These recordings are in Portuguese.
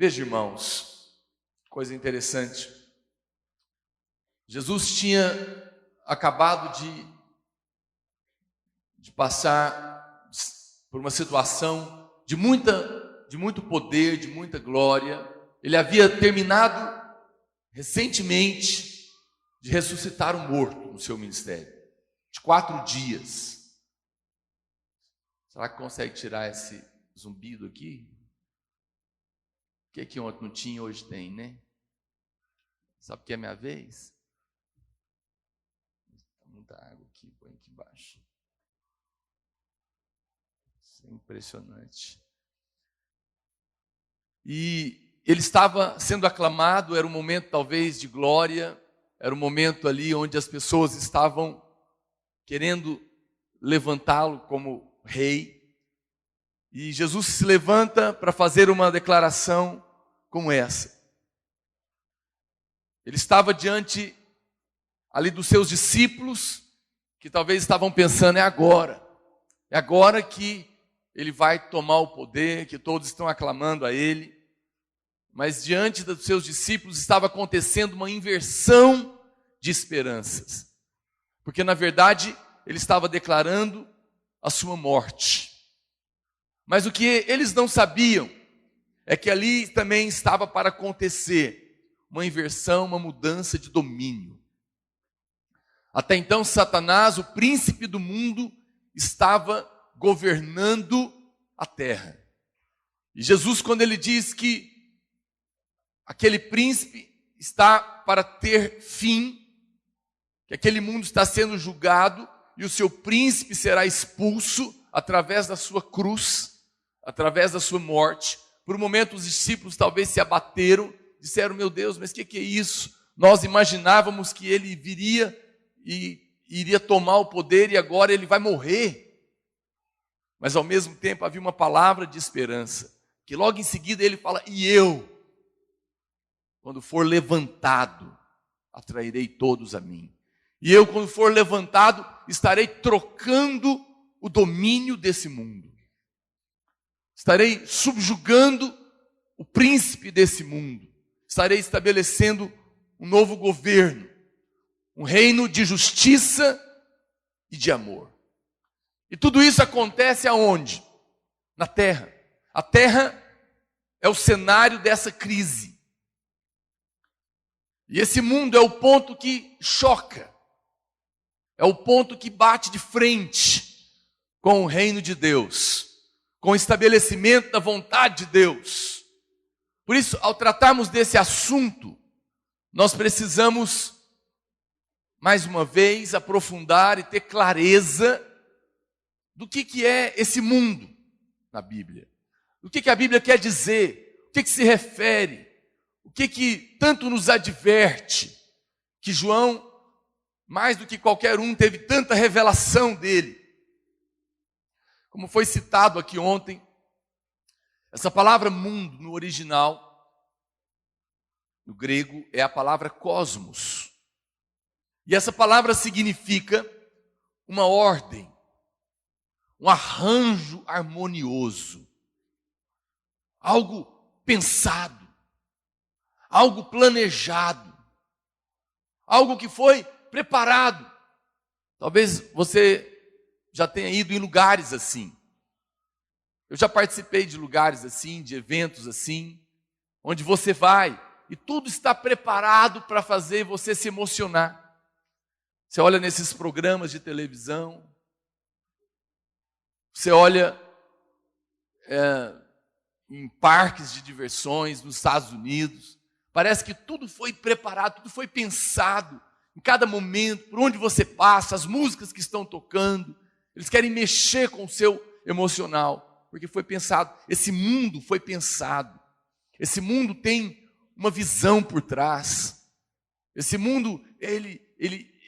Veja, irmãos, coisa interessante. Jesus tinha acabado de passar por uma situação de muito poder, de muita glória. Ele havia terminado recentemente de ressuscitar um morto no seu ministério, de 4 dias. Será que consegue tirar esse zumbido aqui? O que ontem não tinha, hoje tem, né? Sabe o que é minha vez? Muita água aqui, põe aqui embaixo. Isso é impressionante. E ele estava sendo aclamado, era um momento talvez de glória, era um momento ali onde as pessoas estavam querendo levantá-lo como rei. E Jesus se levanta para fazer uma declaração como essa. Ele estava diante ali dos seus discípulos, que talvez estavam pensando, é agora que ele vai tomar o poder, que todos estão aclamando a ele. Mas diante dos seus discípulos estava acontecendo uma inversão de esperanças. Porque na verdade ele estava declarando a sua morte. Mas o que eles não sabiam é que ali também estava para acontecer uma inversão, uma mudança de domínio. Até então, Satanás, o príncipe do mundo, estava governando a terra. E Jesus, quando ele diz que aquele príncipe está para ter fim, que aquele mundo está sendo julgado e o seu príncipe será expulso através da sua cruz, através da sua morte. Por um momento os discípulos talvez se abateram, disseram, meu Deus, mas o que é isso? Nós imaginávamos que ele viria e iria tomar o poder e agora ele vai morrer. Mas ao mesmo tempo havia uma palavra de esperança, que logo em seguida ele fala, e eu, quando for levantado, atrairei todos a mim. E eu, quando for levantado, estarei trocando o domínio desse mundo. Estarei subjugando o príncipe desse mundo. Estarei estabelecendo um novo governo, um reino de justiça e de amor. E tudo isso acontece aonde? Na terra. A terra é o cenário dessa crise. E esse mundo é o ponto que choca. É o ponto que bate de frente com o reino de Deus, com o estabelecimento da vontade de Deus. Por isso, ao tratarmos desse assunto, nós precisamos, mais uma vez, aprofundar e ter clareza do que é esse mundo na Bíblia. O que a Bíblia quer dizer, o que se refere, o que tanto nos adverte, que João, mais do que qualquer um, teve tanta revelação dele. Como foi citado aqui ontem, essa palavra mundo no original, no grego, é a palavra cosmos. E essa palavra significa uma ordem, um arranjo harmonioso, algo pensado, algo planejado, algo que foi preparado. Talvez você já tenha ido em lugares assim. Eu já participei de lugares assim, de eventos assim, onde você vai e tudo está preparado para fazer você se emocionar. Você olha nesses programas de televisão, você olha em parques de diversões nos Estados Unidos, parece que tudo foi preparado, tudo foi pensado, em cada momento, por onde você passa, as músicas que estão tocando, eles querem mexer com o seu emocional, porque foi pensado, esse mundo foi pensado, esse mundo tem uma visão por trás, esse mundo, ele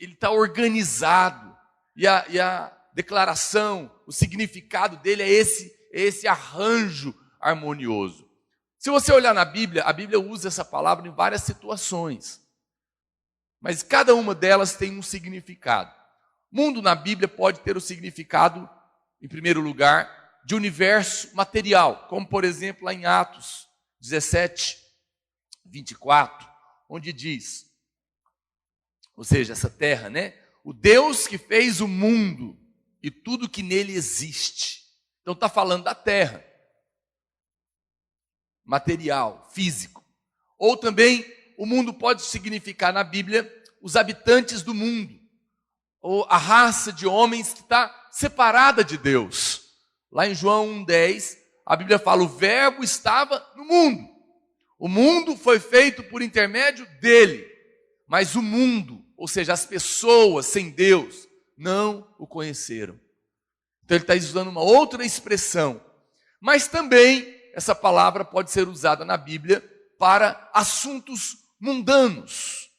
está organizado, e a declaração, o significado dele é esse arranjo harmonioso. Se você olhar na Bíblia, a Bíblia usa essa palavra em várias situações, mas cada uma delas tem um significado. Mundo na Bíblia pode ter o significado, em primeiro lugar, de universo material, como por exemplo lá em Atos, 17, 24, onde diz, ou seja, essa terra, né? O Deus que fez o mundo e tudo que nele existe. Então está falando da terra, material, físico. Ou também o mundo pode significar na Bíblia os habitantes do mundo, ou a raça de homens que está separada de Deus. Lá em João 1,10, a Bíblia fala, o verbo estava no mundo. O mundo foi feito por intermédio dele, mas o mundo, ou seja, as pessoas sem Deus, não o conheceram. Então ele está usando uma outra expressão. Mas também essa palavra pode ser usada na Bíblia para assuntos mundanos.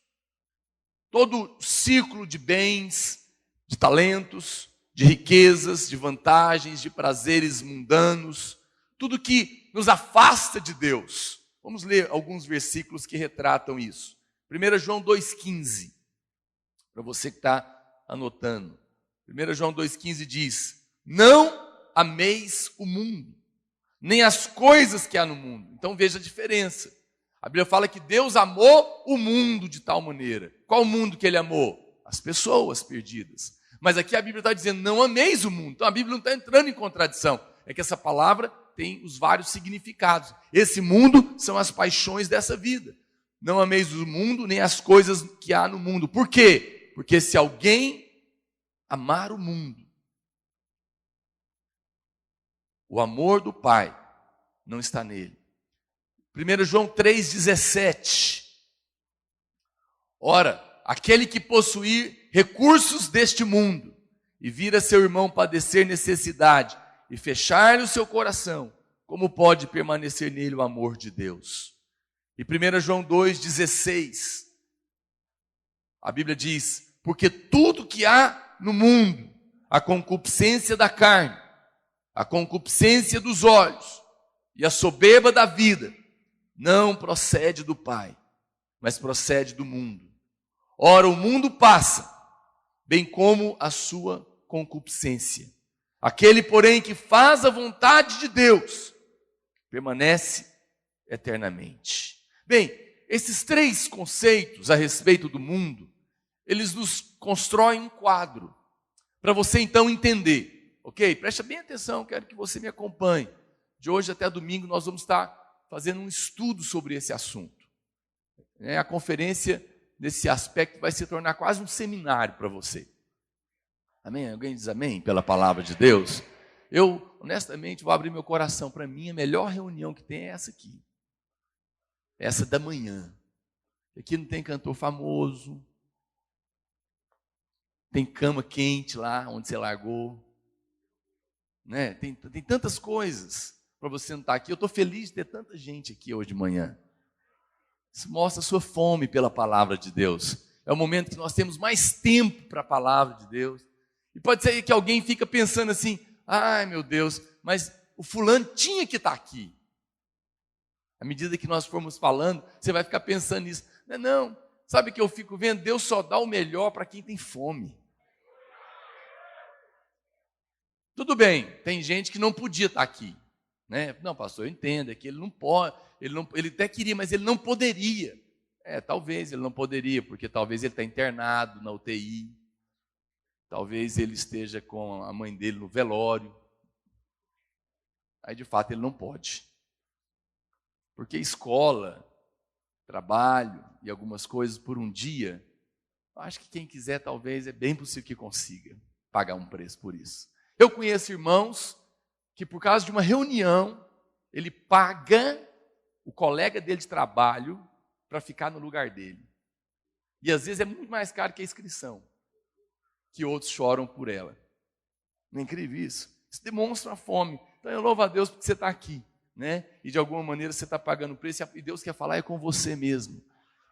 Todo ciclo de bens, de talentos, de riquezas, de vantagens, de prazeres mundanos, tudo que nos afasta de Deus. Vamos ler alguns versículos que retratam isso. 1 João 2,15, para você que está anotando. 1 João 2,15 diz, não ameis o mundo, nem as coisas que há no mundo. Então veja a diferença. A Bíblia fala que Deus amou o mundo de tal maneira. Qual mundo que ele amou? As pessoas perdidas. Mas aqui a Bíblia está dizendo, não ameis o mundo. Então a Bíblia não está entrando em contradição. É que essa palavra tem os vários significados. Esse mundo são as paixões dessa vida. Não ameis o mundo, nem as coisas que há no mundo. Por quê? Porque se alguém amar o mundo, o amor do Pai não está nele. 1 João 3,17. Ora, aquele que possuir recursos deste mundo e vir a seu irmão padecer necessidade e fechar-lhe o seu coração, como pode permanecer nele o amor de Deus? E 1 João 2,16. A Bíblia diz, porque tudo que há no mundo, a concupiscência da carne, a concupiscência dos olhos e a soberba da vida, não procede do Pai, mas procede do mundo. Ora, o mundo passa, bem como a sua concupiscência. Aquele, porém, que faz a vontade de Deus, permanece eternamente. Bem, esses três conceitos a respeito do mundo, eles nos constroem um quadro, para você então entender, ok? Presta bem atenção, quero que você me acompanhe. De hoje até domingo nós vamos estar fazendo um estudo sobre esse assunto. A conferência, nesse aspecto, vai se tornar quase um seminário para você. Amém? Alguém diz amém pela palavra de Deus? Eu, honestamente, vou abrir meu coração. Para mim, a melhor reunião que tem é essa aqui. Essa da manhã. Aqui não tem cantor famoso. Tem cama quente lá, onde você largou. Né? Tem tantas coisas para você não estar aqui. Eu estou feliz de ter tanta gente aqui hoje de manhã. Isso mostra a sua fome pela palavra de Deus. É o momento que nós temos mais tempo para a palavra de Deus. E pode ser que alguém fica pensando assim, ai meu Deus, mas o fulano tinha que estar aqui. À medida que nós formos falando, você vai ficar pensando nisso. Não, sabe o que eu fico vendo? Deus só dá o melhor para quem tem fome. Tudo bem, tem gente que não podia estar aqui. Né? Não, pastor, eu entendo, é que ele não pode, ele até queria, mas ele não poderia. Talvez ele não poderia, porque talvez ele está internado na UTI, talvez ele esteja com a mãe dele no velório. Aí, de fato, ele não pode. Porque escola, trabalho e algumas coisas por um dia, eu acho que quem quiser, talvez, é bem possível que consiga pagar um preço por isso. Eu conheço irmãos que por causa de uma reunião, ele paga o colega dele de trabalho para ficar no lugar dele. E às vezes é muito mais caro que a inscrição, que outros choram por ela. Não é incrível isso? Isso demonstra a fome. Então eu louvo a Deus porque você está aqui, né? E de alguma maneira você está pagando o preço, e Deus quer falar com você mesmo.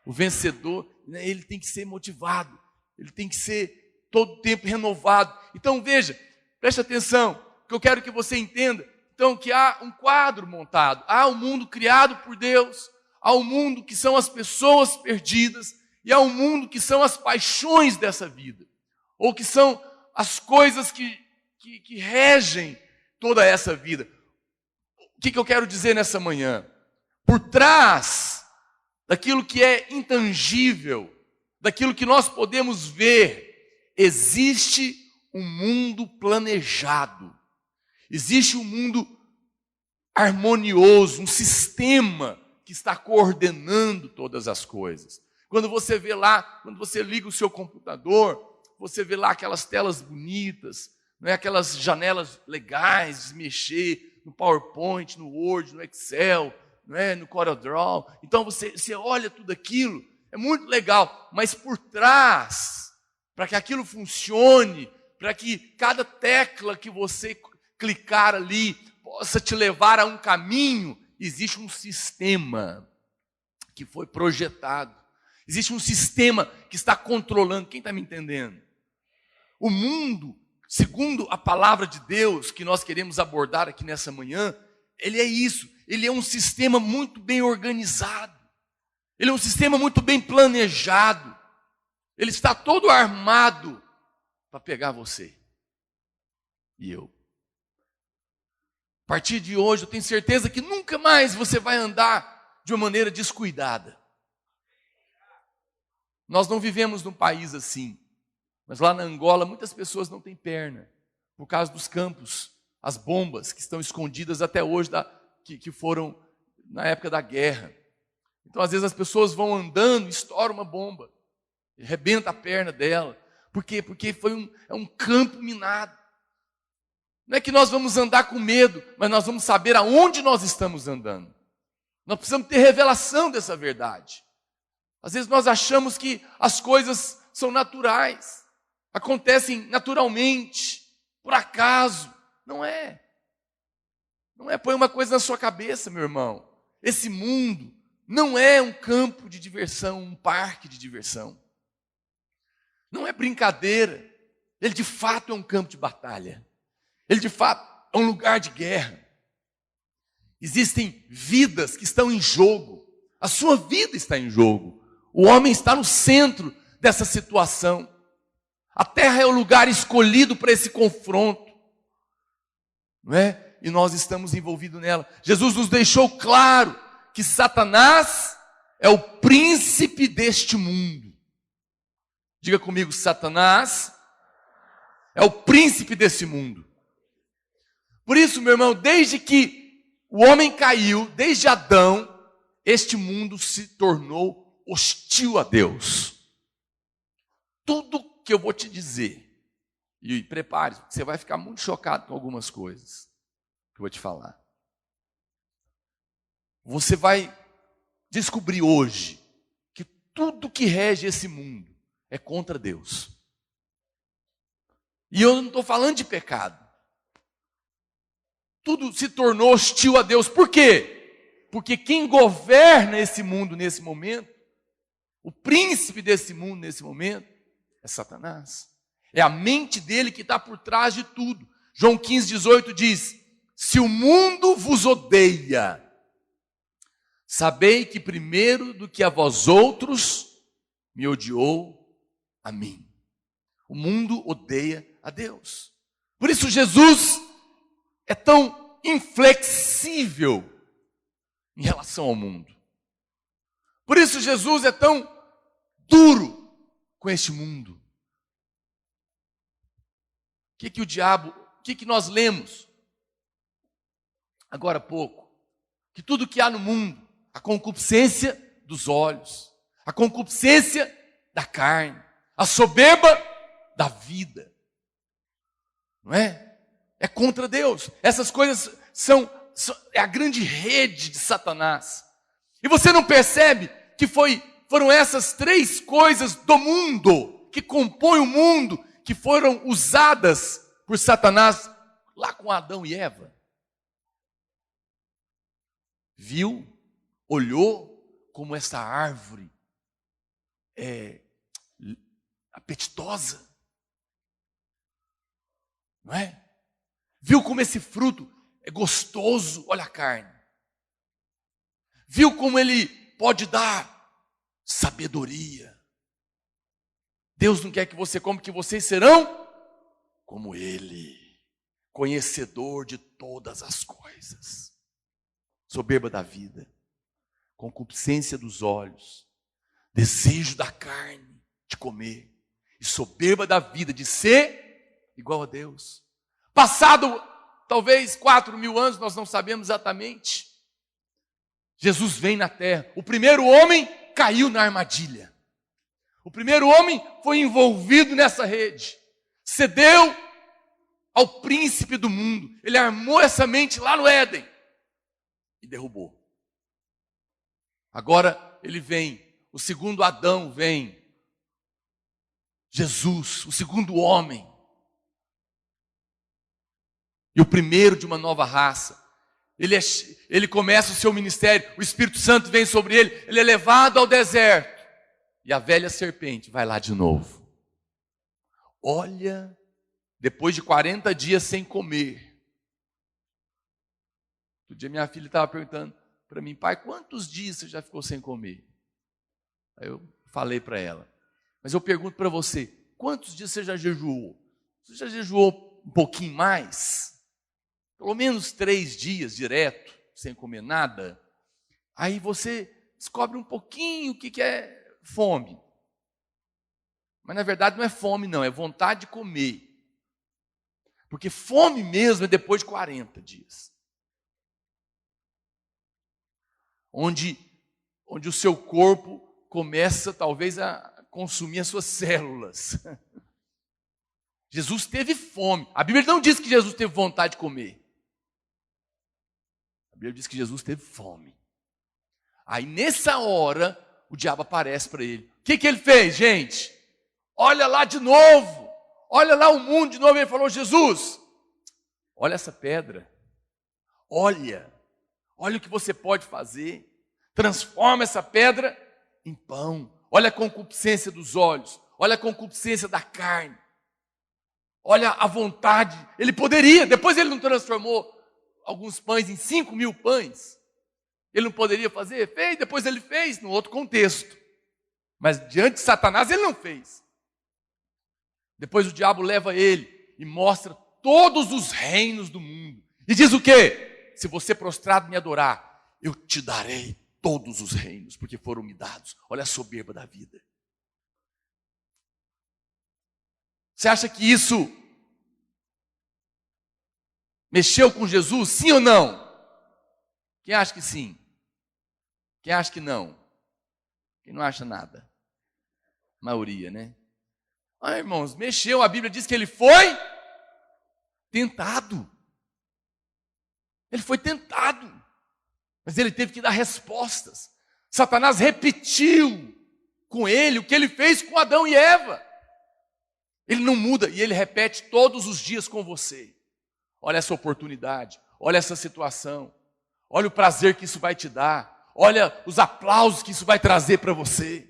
O vencedor, né, ele tem que ser motivado, ele tem que ser todo o tempo renovado. Então veja, preste atenção, que eu quero que você entenda, então, que há um quadro montado, há um mundo criado por Deus, há um mundo que são as pessoas perdidas, e há um mundo que são as paixões dessa vida, ou que são as coisas que regem toda essa vida. O que eu quero dizer nessa manhã? Por trás daquilo que é intangível, daquilo que nós podemos ver, existe um mundo planejado. Existe um mundo harmonioso, um sistema que está coordenando todas as coisas. Quando você vê lá, quando você liga o seu computador, você vê lá aquelas telas bonitas, não é? Aquelas janelas legais de mexer no PowerPoint, no Word, no Excel, não é? No CorelDRAW. Então você olha tudo aquilo, é muito legal, mas por trás, para que aquilo funcione, para que cada tecla que você clicar ali possa te levar a um caminho, existe um sistema que foi projetado. Existe um sistema que está controlando. Quem está me entendendo? O mundo, segundo a palavra de Deus que nós queremos abordar aqui nessa manhã, ele é isso. Ele é um sistema muito bem organizado. Ele é um sistema muito bem planejado. Ele está todo armado para pegar você e eu. A partir de hoje, eu tenho certeza que nunca mais você vai andar de uma maneira descuidada. Nós não vivemos num país assim, mas lá na Angola muitas pessoas não têm perna, por causa dos campos, as bombas que estão escondidas até hoje, que foram na época da guerra. Então às vezes as pessoas vão andando e estouram uma bomba, e arrebenta a perna dela. Por quê? Porque é um campo minado. Não é que nós vamos andar com medo, mas nós vamos saber aonde nós estamos andando. Nós precisamos ter revelação dessa verdade. Às vezes nós achamos que as coisas são naturais, acontecem naturalmente, por acaso. Não é. Não é. Põe uma coisa na sua cabeça, meu irmão. Esse mundo não é um campo de diversão, um parque de diversão. Não é brincadeira. Ele de fato é um campo de batalha. Ele de fato é um lugar de guerra. Existem vidas que estão em jogo. A sua vida está em jogo. O homem está no centro dessa situação. A terra é o lugar escolhido para esse confronto. Não é? E nós estamos envolvidos nela. Jesus nos deixou claro que Satanás é o príncipe deste mundo. Diga comigo, Satanás é o príncipe desse mundo. Por isso, meu irmão, desde que o homem caiu, desde Adão, este mundo se tornou hostil a Deus. Tudo que eu vou te dizer, e prepare-se, você vai ficar muito chocado com algumas coisas que eu vou te falar. Você vai descobrir hoje que tudo que rege esse mundo é contra Deus. E eu não estou falando de pecado. Tudo se tornou hostil a Deus. Por quê? Porque quem governa esse mundo nesse momento, o príncipe desse mundo nesse momento, é Satanás. É a mente dele que está por trás de tudo. João 15:18 diz: se o mundo vos odeia, sabei que primeiro do que a vós outros, me odiou a mim. O mundo odeia a Deus. Por isso Jesus é tão inflexível em relação ao mundo. Por isso Jesus é tão duro com este mundo. O que nós lemos agora há pouco? Que tudo que há no mundo, a concupiscência dos olhos, a concupiscência da carne, a soberba da vida, não é? É contra Deus. Essas coisas é a grande rede de Satanás. E você não percebe que foram essas três coisas do mundo, que compõem o mundo, que foram usadas por Satanás lá com Adão e Eva? Viu, olhou como essa árvore é apetitosa, não é? Viu como esse fruto é gostoso, olha a carne. Viu como ele pode dar sabedoria. Deus não quer que você coma, que vocês serão como ele, conhecedor de todas as coisas. Soberba da vida. concupiscência dos olhos, desejo da carne de comer e soberba da vida de ser igual a Deus. Passado talvez 4.000 anos, nós não sabemos exatamente, Jesus vem na terra. O primeiro homem caiu na armadilha. O primeiro homem foi envolvido nessa rede. Cedeu ao príncipe do mundo. Ele armou essa mente lá no Éden e derrubou. Agora ele vem, o segundo Adão vem. Jesus, o segundo homem. E o primeiro de uma nova raça. Ele começa o seu ministério, o Espírito Santo vem sobre ele é levado ao deserto. E a velha serpente vai lá de novo. Olha, depois de 40 dias sem comer. Outro dia minha filha estava perguntando para mim, pai, quantos dias você já ficou sem comer? Aí eu falei para ela, mas eu pergunto para você, quantos dias você já jejuou? Você já jejuou um pouquinho mais? Pelo menos 3 dias direto, sem comer nada? Aí você descobre um pouquinho o que é fome. Mas na verdade não é fome não, é vontade de comer. Porque fome mesmo é depois de 40 dias. Onde o seu corpo começa talvez a consumir as suas células. Jesus teve fome. A Bíblia não diz que Jesus teve vontade de comer. A Bíblia diz que Jesus teve fome. Aí nessa hora, o diabo aparece para ele. O que ele fez, gente? Olha lá de novo. Olha lá o mundo de novo. Ele falou, Jesus, olha essa pedra. Olha o que você pode fazer. Transforma essa pedra em pão. Olha a concupiscência dos olhos. Olha a concupiscência da carne. Olha a vontade. Ele poderia, depois ele não transformou alguns pães em 5.000 pães. Ele não poderia fazer? Fez, depois ele fez, no outro contexto. Mas diante de Satanás ele não fez. Depois o diabo leva ele e mostra todos os reinos do mundo. E diz o quê? Se você prostrado me adorar, eu te darei todos os reinos, porque foram me dados. Olha a soberba da vida. Você acha que isso mexeu com Jesus, sim ou não? Quem acha que sim? Quem acha que não? Quem não acha nada? A maioria, né? Ah, irmãos, mexeu. A Bíblia diz que ele foi tentado. Ele foi tentado. Mas ele teve que dar respostas. Satanás repetiu com ele o que ele fez com Adão e Eva. Ele não muda e ele repete todos os dias com você. Olha essa oportunidade, olha essa situação, olha o prazer que isso vai te dar, olha os aplausos que isso vai trazer para você.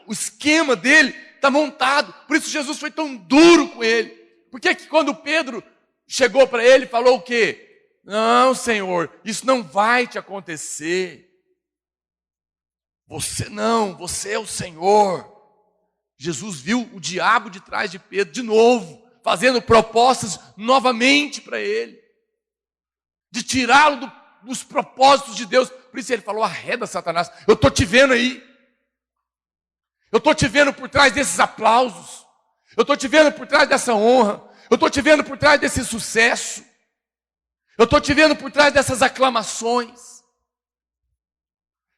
O esquema dele está montado, por isso Jesus foi tão duro com ele. Por que quando Pedro chegou para ele e falou o quê? Não, Senhor, isso não vai te acontecer. Você não, você é o Senhor. Jesus viu o diabo de trás de Pedro de novo, fazendo propostas novamente para ele, de tirá-lo dos propósitos de Deus. Por isso ele falou, arreda Satanás, eu estou te vendo aí. Eu estou te vendo por trás desses aplausos. Eu estou te vendo por trás dessa honra. Eu estou te vendo por trás desse sucesso. Eu estou te vendo por trás dessas aclamações.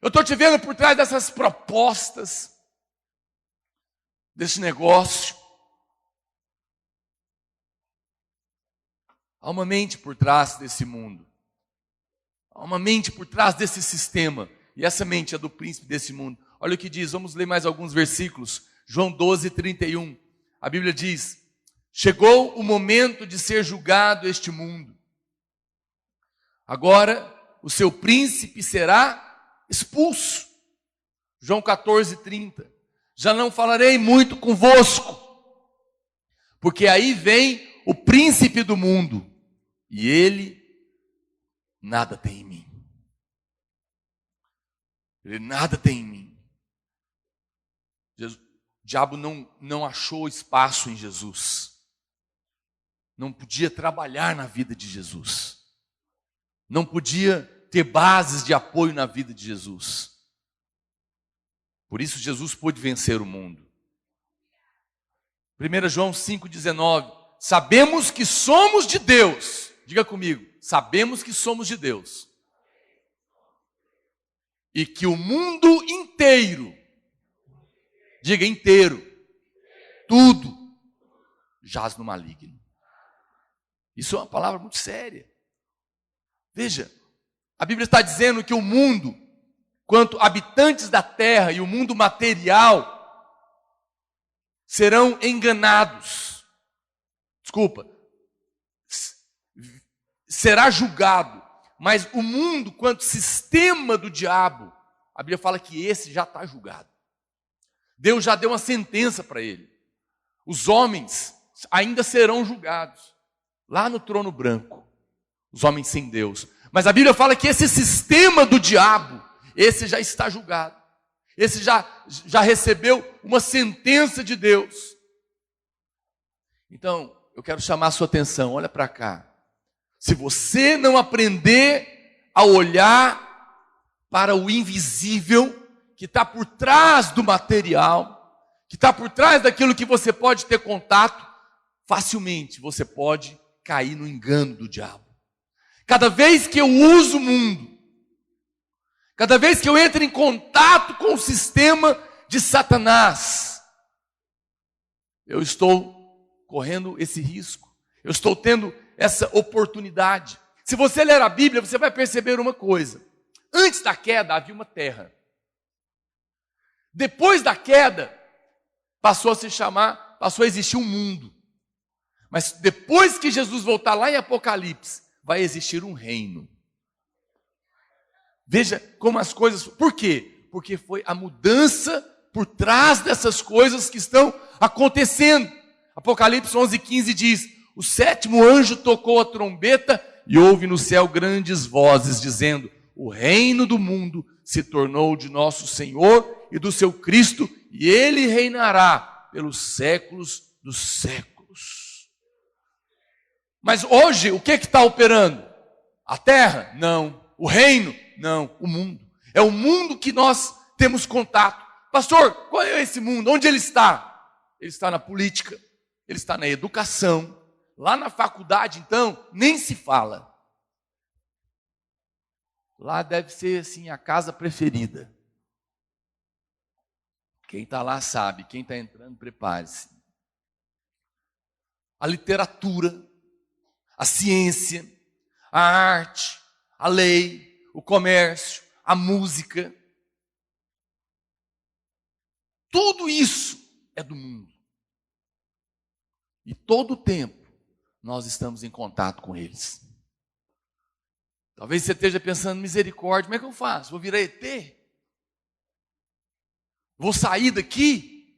Eu estou te vendo por trás dessas propostas, desse negócio. Há uma mente por trás desse mundo. Há uma mente por trás desse sistema. E essa mente é do príncipe desse mundo. Olha o que diz, vamos ler mais alguns versículos. João 12:31. A Bíblia diz, chegou o momento de ser julgado este mundo. Agora o seu príncipe será expulso. João 14:30. Já não falarei muito convosco, porque aí vem o príncipe do mundo, e ele nada tem em mim. Ele nada tem em mim. O diabo não achou espaço em Jesus. Não podia trabalhar na vida de Jesus. Não podia ter bases de apoio na vida de Jesus. Por isso Jesus pôde vencer o mundo. 1 João 5,19. Sabemos que somos de Deus. Diga comigo. Sabemos que somos de Deus. E que o mundo inteiro, diga inteiro, tudo, jaz no maligno. Isso é uma palavra muito séria. Veja, a Bíblia está dizendo que o mundo, quanto habitantes da terra e o mundo material, serão enganados. Desculpa. Será julgado. Mas o mundo, quanto sistema do diabo, a Bíblia fala que esse já está julgado. Deus já deu uma sentença para ele. Os homens ainda serão julgados. Lá no trono branco. Os homens sem Deus. Mas a Bíblia fala que esse sistema do diabo, esse já está julgado. Esse já recebeu uma sentença de Deus. Então, eu quero chamar a sua atenção, olha para cá. Se você não aprender a olhar para o invisível, que está por trás do material, que está por trás daquilo que você pode ter contato, facilmente você pode cair no engano do diabo. Cada vez que eu uso o mundo, cada vez que eu entro em contato com o sistema de Satanás, eu estou correndo esse risco. Eu estou tendo essa oportunidade. Se você ler a Bíblia, você vai perceber uma coisa. Antes da queda havia uma terra. Depois da queda, passou a existir um mundo. Mas depois que Jesus voltar lá em Apocalipse, vai existir um reino. Veja como as coisas... Por quê? Porque foi a mudança por trás dessas coisas que estão acontecendo. Apocalipse 11:15 diz: o sétimo anjo tocou a trombeta e houve no céu grandes vozes, dizendo: o reino do mundo se tornou de nosso Senhor e do seu Cristo, e ele reinará pelos séculos dos séculos. Mas hoje, o que está operando? A terra? Não. O reino? Não. O mundo. É o mundo que nós temos contato. Pastor, qual é esse mundo? Onde ele está? Ele está na política, ele está na educação. Lá na faculdade, então, nem se fala. Lá deve ser, assim, a casa preferida. Quem está lá sabe, quem está entrando, prepare-se. A literatura, a ciência, a arte, a lei, o comércio, a música. Tudo isso é do mundo. E todo o tempo nós estamos em contato com eles. Talvez você esteja pensando, misericórdia, como é que eu faço? Vou virar ET? Vou sair daqui?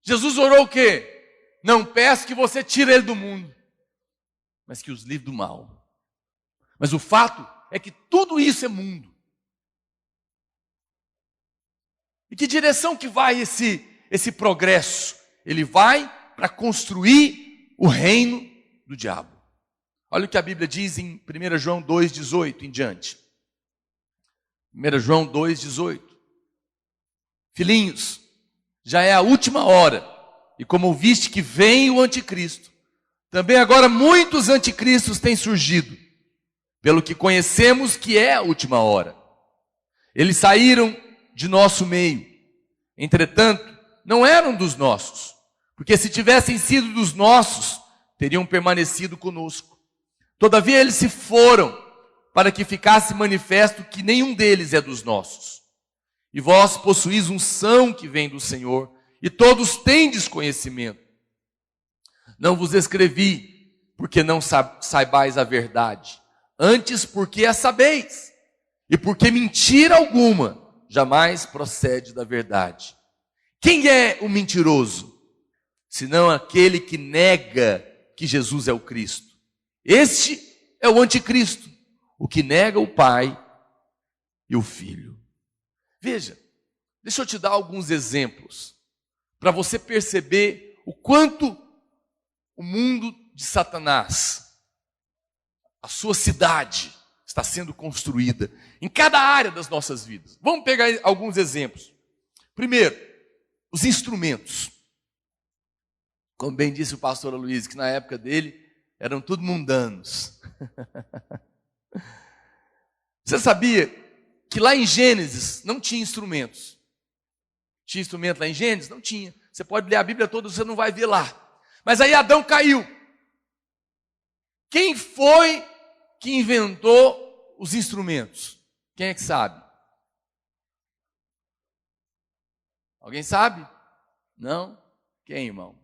Jesus orou o quê? Não peço que você tire ele do mundo, mas que os livre do mal. Mas o fato é que tudo isso é mundo. E que direção que vai esse progresso? Ele vai para construir o reino do diabo. Olha o que a Bíblia diz em 1 João 2,18 em diante. 1 João 2,18. Filhinhos, já é a última hora, e como ouviste que vem o anticristo, também agora muitos anticristos têm surgido, pelo que conhecemos que é a última hora. Eles saíram de nosso meio, entretanto, não eram dos nossos, porque se tivessem sido dos nossos, teriam permanecido conosco. Todavia eles se foram, para que ficasse manifesto que nenhum deles é dos nossos. E vós possuís unção que vem do Senhor, e todos tendes conhecimento. Não vos escrevi, porque não saibais a verdade, antes porque a sabeis, e porque mentira alguma jamais procede da verdade. Quem é o mentiroso? Senão aquele que nega que Jesus é o Cristo. Este é o anticristo, o que nega o Pai e o Filho. Veja, deixa eu te dar alguns exemplos, para você perceber o quanto o mundo de Satanás, a sua cidade, está sendo construída em cada área das nossas vidas. Vamos pegar alguns exemplos. Primeiro, os instrumentos. Como bem disse o pastor Luiz, que na época dele eram tudo mundanos. Você sabia que lá em Gênesis não tinha instrumentos? Tinha instrumento lá em Gênesis? Não tinha. Você pode ler a Bíblia toda, você não vai ver lá. Mas aí Adão caiu. Quem foi que inventou os instrumentos? Quem é que sabe? Alguém sabe? Não? Quem, irmão?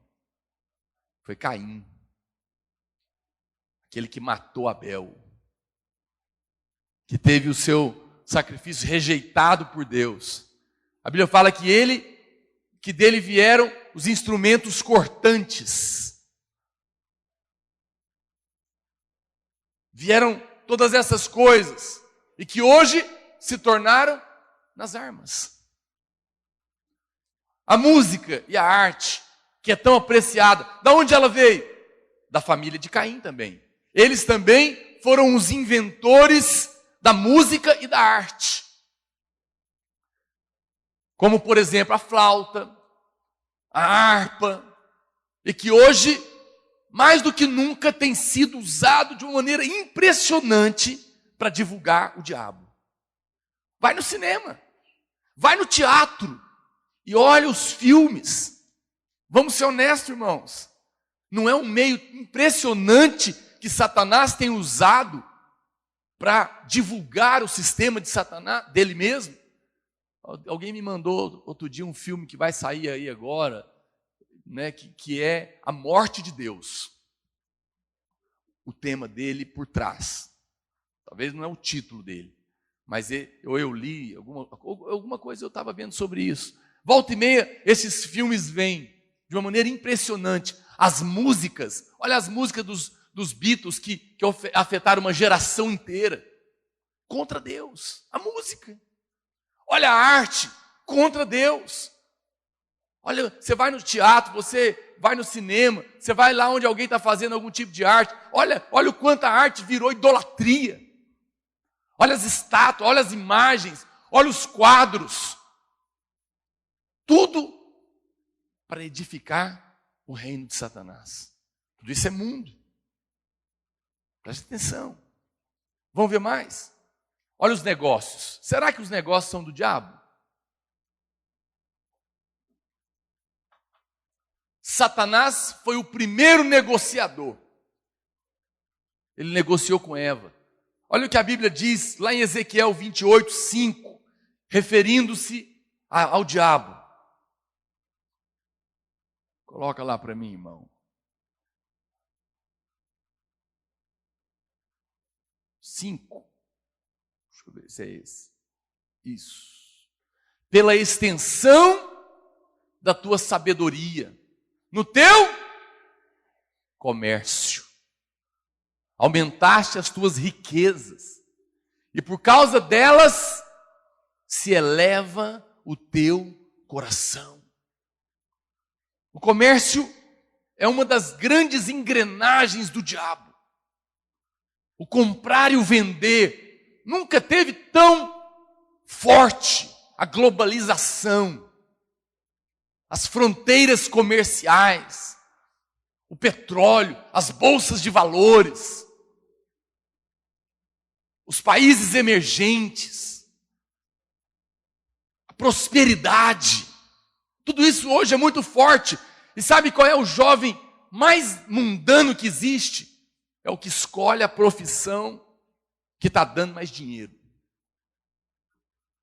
Foi Caim. Aquele que matou Abel. Que teve o seu sacrifício rejeitado por Deus. A Bíblia fala que dele vieram os instrumentos cortantes. Vieram todas essas coisas e que hoje se tornaram nas armas. A música e a arte, que é tão apreciada, da onde ela veio? Da família de Caim também. Eles também foram os inventores da música e da arte. Como, por exemplo, a flauta, a harpa, e que hoje, mais do que nunca, tem sido usado de uma maneira impressionante para divulgar o diabo. Vai no cinema, vai no teatro e olha os filmes. Vamos ser honestos, irmãos. Não é um meio impressionante que Satanás tem usado para divulgar o sistema de Satanás, dele mesmo? Alguém me mandou outro dia um filme que vai sair aí agora, né, que é A Morte de Deus. O tema dele por trás. Talvez não é o título dele, mas eu li, alguma coisa eu estava vendo sobre isso. Volta e meia, esses filmes vêm de uma maneira impressionante. As músicas, olha as músicas dos Beatles que afetaram uma geração inteira. Contra Deus, a música. Olha a arte, contra Deus. Olha, você vai no teatro, você vai no cinema, você vai lá onde alguém está fazendo algum tipo de arte. Olha o quanto a arte virou idolatria. Olha as estátuas, olha as imagens, olha os quadros. Tudo para edificar o reino de Satanás. Tudo isso é mundo. Preste atenção. Vamos ver mais? Olha os negócios. Será que os negócios são do diabo? Satanás foi o primeiro negociador. Ele negociou com Eva. Olha o que a Bíblia diz lá em Ezequiel 28, 5, referindo-se ao diabo. Coloca lá para mim, irmão. 5. Deixa eu ver se é esse. Isso. Pela extensão da tua sabedoria, no teu comércio, aumentaste as tuas riquezas, e por causa delas se eleva o teu coração. O comércio é uma das grandes engrenagens do diabo. O comprar e o vender. Nunca teve tão forte a globalização, as fronteiras comerciais, o petróleo, as bolsas de valores, os países emergentes, a prosperidade. Tudo isso hoje é muito forte. E sabe qual é o jovem mais mundano que existe? É o que escolhe a profissão que está dando mais dinheiro.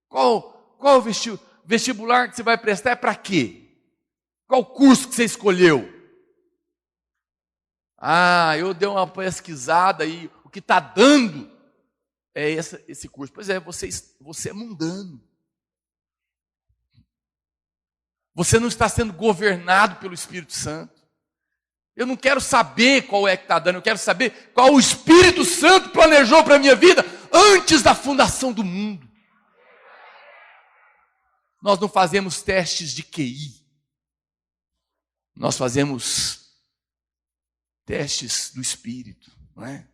Qual o vestibular que você vai prestar? É para quê? Qual curso que você escolheu? Eu dei uma pesquisada e o que está dando é esse curso. Pois é, você é mundano. Você não está sendo governado pelo Espírito Santo. Eu não quero saber qual é que está dando, eu quero saber qual o Espírito Santo planejou para a minha vida antes da fundação do mundo. Nós não fazemos testes de QI. Nós fazemos testes do Espírito, não é?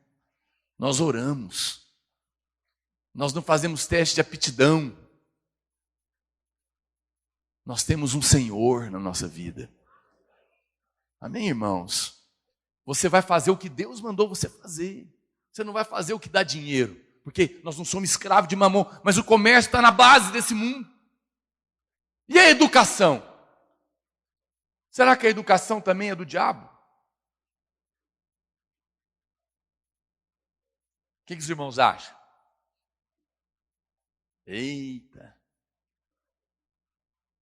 Nós oramos. Nós não fazemos teste de aptidão. Nós temos um Senhor na nossa vida. Amém, irmãos? Você vai fazer o que Deus mandou você fazer. Você não vai fazer o que dá dinheiro. Porque nós não somos escravos de mamão. Mas o comércio está na base desse mundo. E a educação? Será que a educação também é do diabo? O que os irmãos acham? Eita!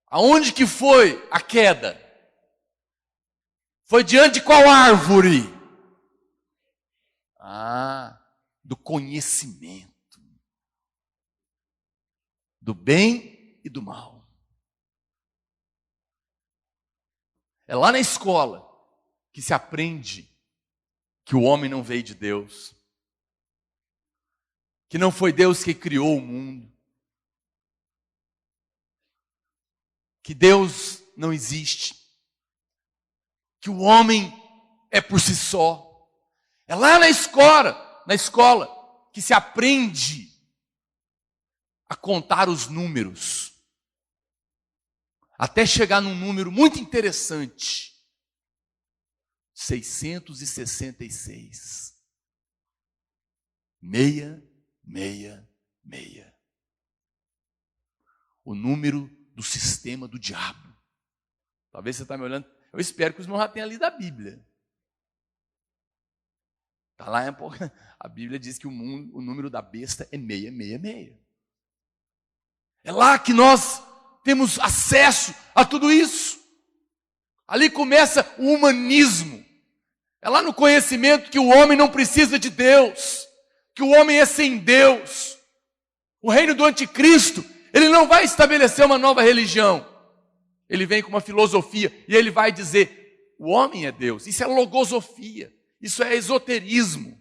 Aonde que foi a queda? Foi diante de qual árvore? Do conhecimento. Do bem e do mal. É lá na escola que se aprende que o homem não veio de Deus. Que não foi Deus que criou o mundo. Que Deus não existe. Que o homem é por si só. É lá na escola que se aprende a contar os números. Até chegar num número muito interessante. 666. 666. O número do sistema do diabo. Talvez você está me olhando. Eu espero que os irmãos já tenham lido a Bíblia. Está lá, a Bíblia diz que o número da besta é 666. É lá que nós temos acesso a tudo isso. Ali começa o humanismo. É lá no conhecimento que o homem não precisa de Deus. Que o homem é sem Deus. O reino do anticristo, ele não vai estabelecer uma nova religião. Ele vem com uma filosofia e ele vai dizer, o homem é Deus. Isso é logosofia. Isso é esoterismo.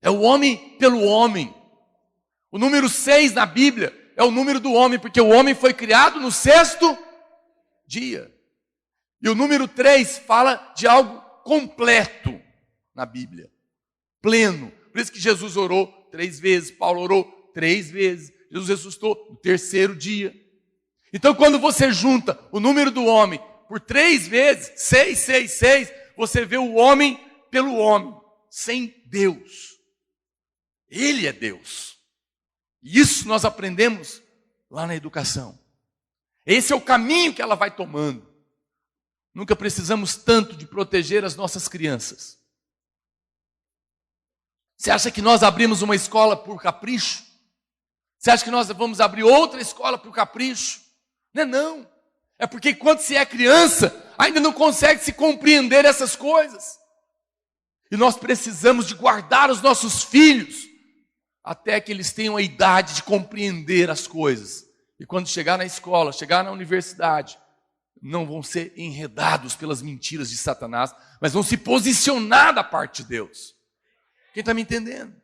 É o homem pelo homem. O número 6 na Bíblia é o número do homem, porque o homem foi criado no 6º dia. E o número 3 fala de algo completo na Bíblia. Pleno. Por isso que Jesus orou 3 vezes, Paulo orou 3 vezes. Jesus ressuscitou no 3º dia. Então quando você junta o número do homem por 3 vezes, 666, você vê o homem pelo homem, sem Deus. Ele é Deus. E isso nós aprendemos lá na educação. Esse é o caminho que ela vai tomando. Nunca precisamos tanto de proteger as nossas crianças. Você acha que nós abrimos uma escola por capricho? Você acha que nós vamos abrir outra escola por capricho? Não. É porque quando se é criança, ainda não consegue se compreender essas coisas. E nós precisamos de guardar os nossos filhos até que eles tenham a idade de compreender as coisas. E quando chegar na escola, chegar na universidade, não vão ser enredados pelas mentiras de Satanás, mas vão se posicionar da parte de Deus. Quem está me entendendo?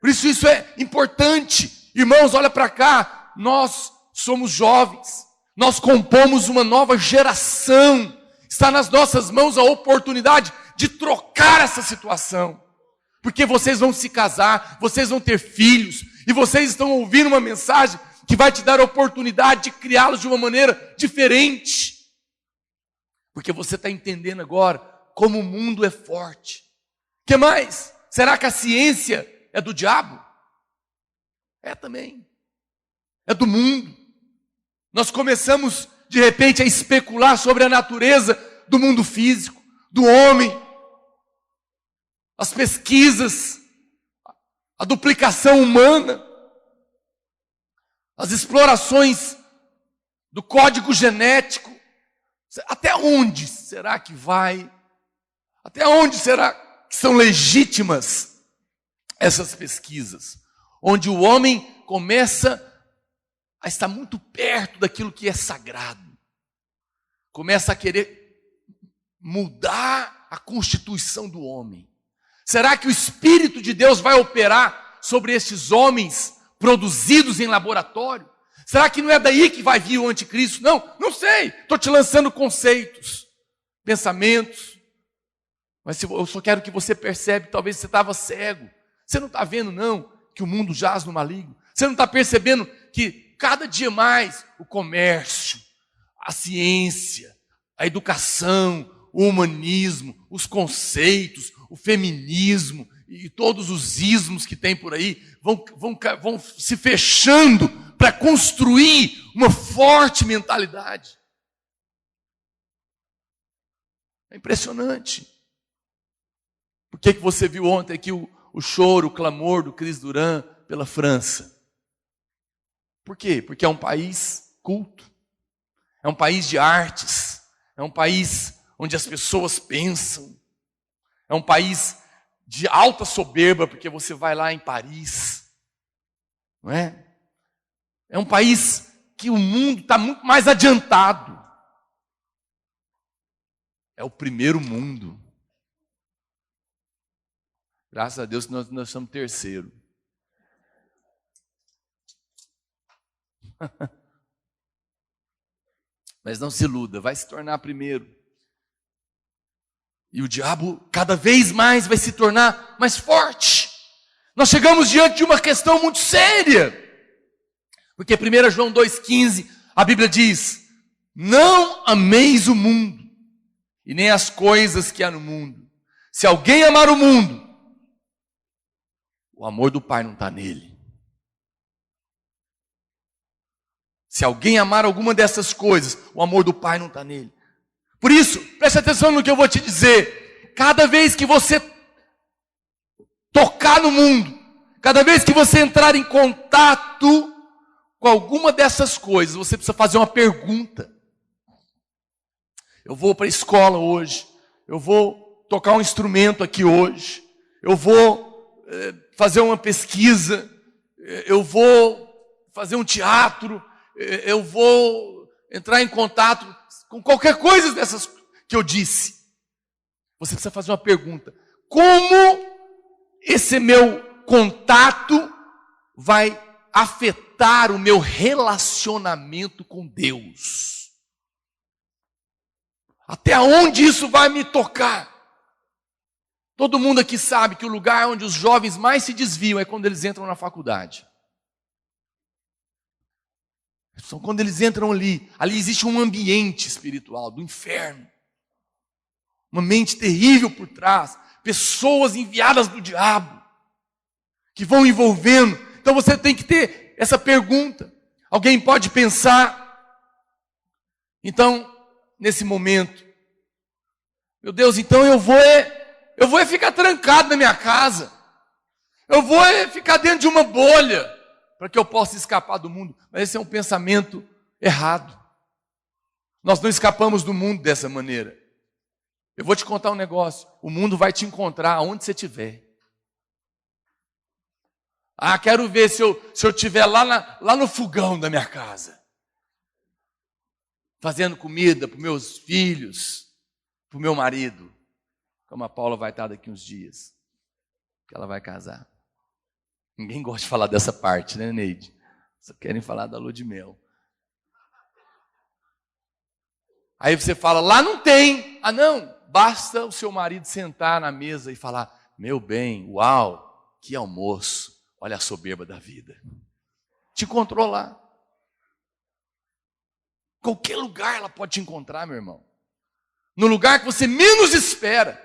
Por isso é importante. Irmãos, olha para cá. Nós somos jovens. Nós compomos uma nova geração. Está nas nossas mãos a oportunidade de trocar essa situação. Porque vocês vão se casar, vocês vão ter filhos, e vocês estão ouvindo uma mensagem que vai te dar a oportunidade de criá-los de uma maneira diferente. Porque você está entendendo agora como o mundo é forte. O que mais? Será que a ciência é do diabo? É também. É do mundo. Nós começamos, de repente, a especular sobre a natureza do mundo físico, do homem. As pesquisas, a duplicação humana, as explorações do código genético. Até onde será que vai? Até onde será que são legítimas essas pesquisas? Onde o homem começa a estar muito perto daquilo que é sagrado. Começa a querer mudar a constituição do homem. Será que o Espírito de Deus vai operar sobre estes homens produzidos em laboratório? Será que não é daí que vai vir o anticristo? Não sei. Estou te lançando conceitos, pensamentos. Mas eu só quero que você perceba, talvez você estava cego. Você não está vendo, não, que o mundo jaz no maligno? Você não está percebendo que cada dia mais o comércio, a ciência, a educação, o humanismo, os conceitos, o feminismo e todos os ismos que tem por aí vão se fechando para construir uma forte mentalidade? É impressionante. Por que você viu ontem aqui o choro, o clamor do Cris Duran pela França? Por quê? Porque é um país culto, é um país de artes, é um país onde as pessoas pensam, é um país de alta soberba, porque você vai lá em Paris, não é? É um país que o mundo está muito mais adiantado. É o primeiro mundo. Graças a Deus nós somos terceiro. Mas não se iluda, vai se tornar primeiro. E o diabo cada vez mais vai se tornar mais forte. Nós chegamos diante de uma questão muito séria. Porque 1 João 2,15, a Bíblia diz: não ameis o mundo, e nem as coisas que há no mundo. Se alguém amar o mundo, o amor do Pai não está nele. Se alguém amar alguma dessas coisas, o amor do Pai não está nele. Por isso, preste atenção no que eu vou te dizer. Cada vez que você tocar no mundo, cada vez que você entrar em contato com alguma dessas coisas, você precisa fazer uma pergunta. Eu vou para a escola hoje, eu vou tocar um instrumento aqui hoje, eu vou fazer uma pesquisa, eu vou fazer um teatro, eu vou entrar em contato com qualquer coisa dessas que eu disse. Você precisa fazer uma pergunta: como esse meu contato vai afetar o meu relacionamento com Deus? Até onde isso vai me tocar? Todo mundo aqui sabe que o lugar onde os jovens mais se desviam é quando eles entram na faculdade. São quando eles entram ali. Ali existe um ambiente espiritual do inferno. Uma mente terrível por trás. Pessoas enviadas do diabo que vão envolvendo. Então você tem que ter essa pergunta. Alguém pode pensar, então, nesse momento, meu Deus, então eu vou ficar trancado na minha casa. Eu vou ficar dentro de uma bolha para que eu possa escapar do mundo. Mas esse é um pensamento errado. Nós não escapamos do mundo dessa maneira. Eu vou te contar um negócio. O mundo vai te encontrar onde você estiver. Ah, quero ver se eu estiver lá no fogão da minha casa, fazendo comida para os meus filhos, para o meu marido. Como a Paula vai estar daqui uns dias, que ela vai casar. Ninguém gosta de falar dessa parte, né, Neide? Só querem falar da lua de mel. Aí você fala, lá não tem. Ah, não, basta o seu marido sentar na mesa e falar, meu bem, uau, que almoço, olha a soberba da vida. Te encontrou lá. Qualquer lugar ela pode te encontrar, meu irmão. No lugar que você menos espera.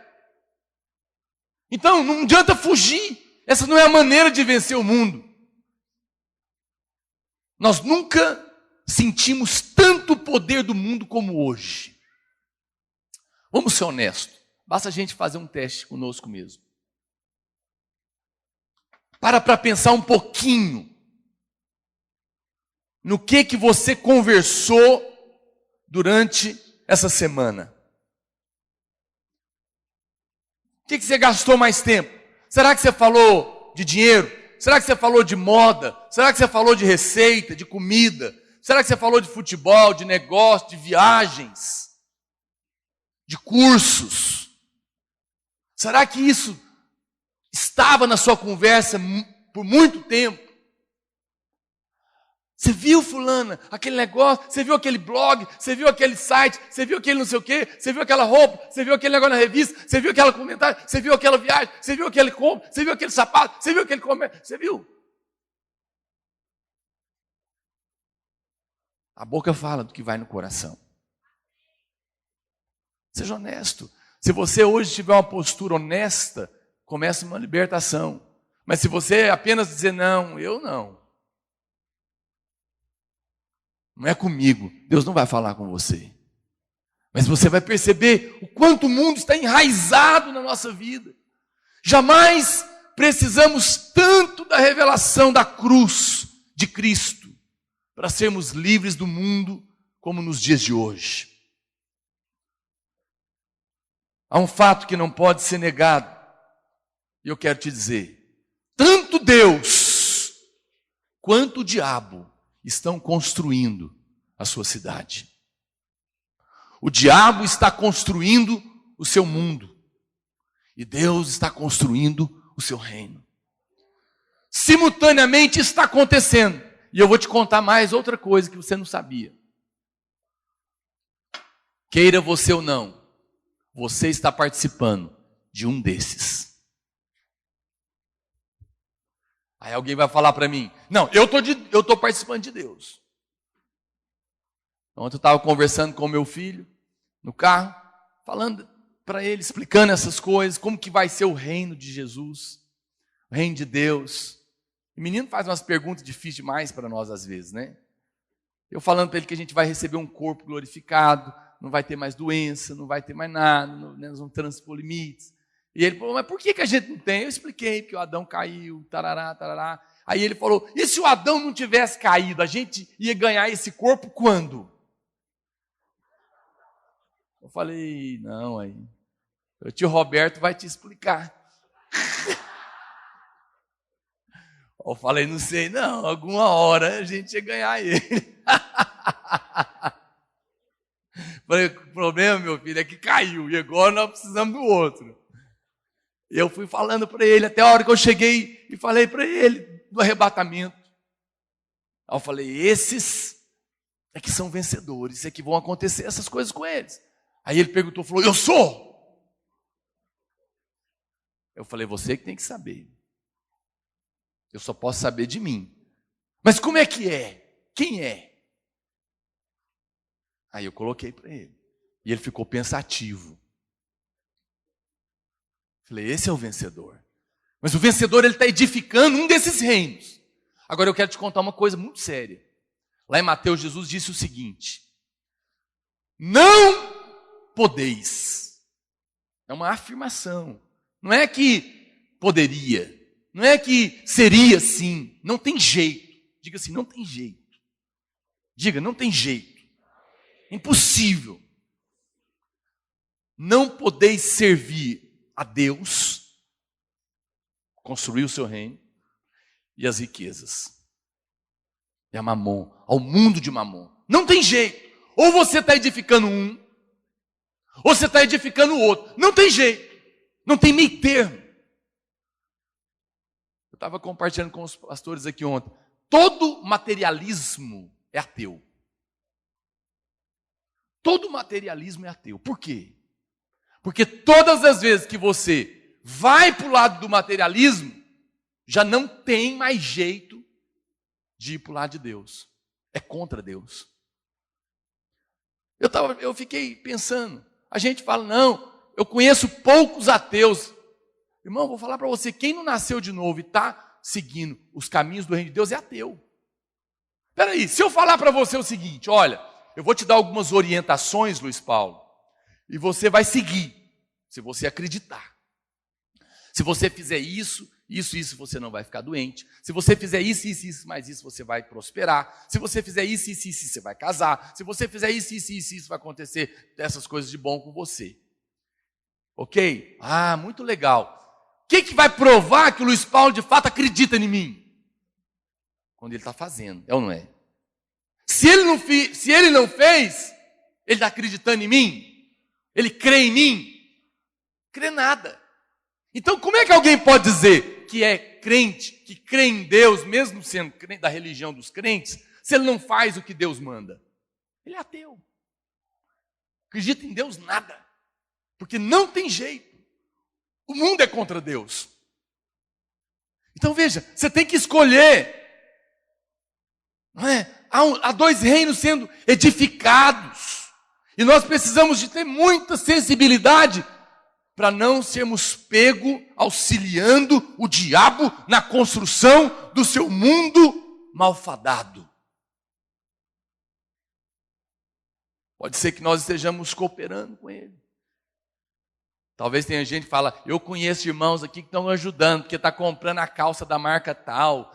Então, não adianta fugir. Essa não é a maneira de vencer o mundo. Nós nunca sentimos tanto o poder do mundo como hoje. Vamos ser honestos. Basta a gente fazer um teste conosco mesmo. Para pensar um pouquinho no que você conversou durante essa semana. O que você gastou mais tempo? Será que você falou de dinheiro? Será que você falou de moda? Será que você falou de receita, de comida? Será que você falou de futebol, de negócio, de viagens? De cursos? Será que isso estava na sua conversa por muito tempo? Você viu, fulana, aquele negócio, você viu aquele blog, você viu aquele site, você viu aquele não sei o quê, você viu aquela roupa, você viu aquele negócio na revista, você viu aquele comentário, você viu aquela viagem, você viu aquele compra, você viu aquele sapato, você viu aquele comércio, você viu? A boca fala do que vai no coração. Seja honesto. Se você hoje tiver uma postura honesta, começa uma libertação. Mas se você apenas dizer não, eu não. Não é comigo. Deus não vai falar com você. Mas você vai perceber o quanto o mundo está enraizado na nossa vida. Jamais precisamos tanto da revelação da cruz de Cristo para sermos livres do mundo como nos dias de hoje. Há um fato que não pode ser negado. E eu quero te dizer, tanto Deus quanto o diabo estão construindo a sua cidade. O diabo está construindo o seu mundo. E Deus está construindo o seu reino. Simultaneamente está acontecendo. E eu vou te contar mais outra coisa que você não sabia. Queira você ou não, você está participando de um desses. Aí alguém vai falar para mim, não, eu estou participando de Deus. Ontem eu estava conversando com o meu filho, no carro, falando para ele, explicando essas coisas, como que vai ser o reino de Jesus, o reino de Deus. O menino faz umas perguntas difíceis demais para nós às vezes, né? Eu falando para ele que a gente vai receber um corpo glorificado, não vai ter mais doença, não vai ter mais nada, nós vamos transpor limites. E ele falou, mas por que a gente não tem? Eu expliquei, porque o Adão caiu, tarará, tarará. Aí ele falou, e se o Adão não tivesse caído, a gente ia ganhar esse corpo quando? Eu falei, não, aí o tio Roberto vai te explicar. Eu falei, não sei não, alguma hora a gente ia ganhar ele. Falei, o problema, meu filho, é que caiu, e agora nós precisamos do outro. E eu fui falando para ele, até a hora que eu cheguei e falei para ele do arrebatamento. Aí eu falei, esses é que são vencedores, é que vão acontecer essas coisas com eles. Aí ele perguntou, falou, eu sou? Eu falei, você que tem que saber. Eu só posso saber de mim. Mas como é que é? Quem é? Aí eu coloquei para ele. E ele ficou pensativo. Falei, esse é o vencedor. Mas o vencedor, ele está edificando um desses reinos. Agora eu quero te contar uma coisa muito séria. Lá em Mateus, Jesus disse o seguinte. Não podeis. É uma afirmação. Não é que poderia. Não é que seria assim. Não tem jeito. Diga assim, não tem jeito. Diga, não tem jeito. Impossível. Não podeis servir a Deus, construir o seu reino, e as riquezas. E a Mamon, ao mundo de Mamon. Não tem jeito. Ou você está edificando um, ou você está edificando o outro. Não tem jeito. Não tem meio termo. Eu estava compartilhando com os pastores aqui ontem. Todo materialismo é ateu. Todo materialismo é ateu. Por quê? Porque todas as vezes que você vai para o lado do materialismo, já não tem mais jeito de ir para o lado de Deus. É contra Deus. Eu fiquei pensando. A gente fala, não, eu conheço poucos ateus. Irmão, vou falar para você, quem não nasceu de novo e está seguindo os caminhos do reino de Deus é ateu. Espera aí, se eu falar para você o seguinte, olha, eu vou te dar algumas orientações, Luiz Paulo, e você vai seguir, se você acreditar. Se você fizer isso, você não vai ficar doente. Se você fizer isso, mais isso, você vai prosperar. Se você fizer isso, você vai casar. Se você fizer isso, vai acontecer essas coisas de bom com você. Ok? Ah, muito legal. O que vai provar que o Luiz Paulo de fato acredita em mim? Quando ele está fazendo, é ou não é? Se ele não fez, ele está acreditando em mim? Ele crê em mim? Crê nada. Então como é que alguém pode dizer que é crente, que crê em Deus, mesmo sendo crente da religião dos crentes, se ele não faz o que Deus manda? Ele é ateu. Acredita em Deus nada. Porque não tem jeito. O mundo é contra Deus. Então veja, você tem que escolher. Não é? Há dois reinos sendo edificados. E nós precisamos de ter muita sensibilidade para não sermos pegos auxiliando o diabo na construção do seu mundo malfadado. Pode ser que nós estejamos cooperando com ele. Talvez tenha gente que fala, eu conheço irmãos aqui que estão ajudando, porque está comprando a calça da marca tal.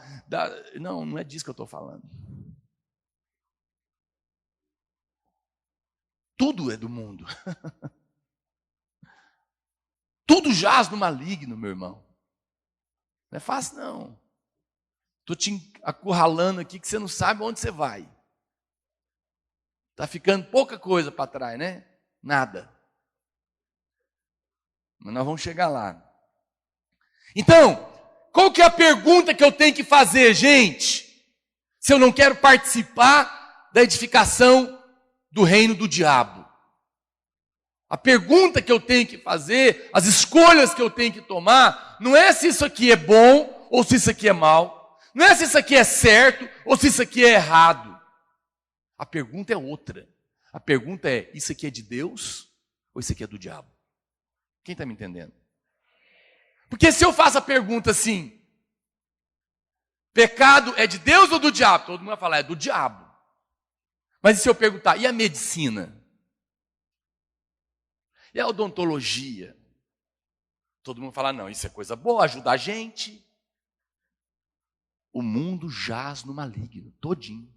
Não, não é disso que eu estou falando. Tudo é do mundo. Tudo jaz no maligno, meu irmão. Não é fácil, não. Estou te acurralando aqui que você não sabe onde você vai. Está ficando pouca coisa para trás, né? Nada. Mas nós vamos chegar lá. Então, qual que é a pergunta que eu tenho que fazer, gente? Se eu não quero participar da edificação do reino do diabo. A pergunta que eu tenho que fazer, as escolhas que eu tenho que tomar, não é se isso aqui é bom ou se isso aqui é mal. Não é se isso aqui é certo ou se isso aqui é errado. A pergunta é outra. A pergunta é, isso aqui é de Deus ou isso aqui é do diabo? Quem está me entendendo? Porque se eu faço a pergunta assim, pecado é de Deus ou do diabo? Todo mundo vai falar, é do diabo. Mas e se eu perguntar, e a medicina? E a odontologia? Todo mundo fala, não, isso é coisa boa, ajuda a gente. O mundo jaz no maligno, todinho.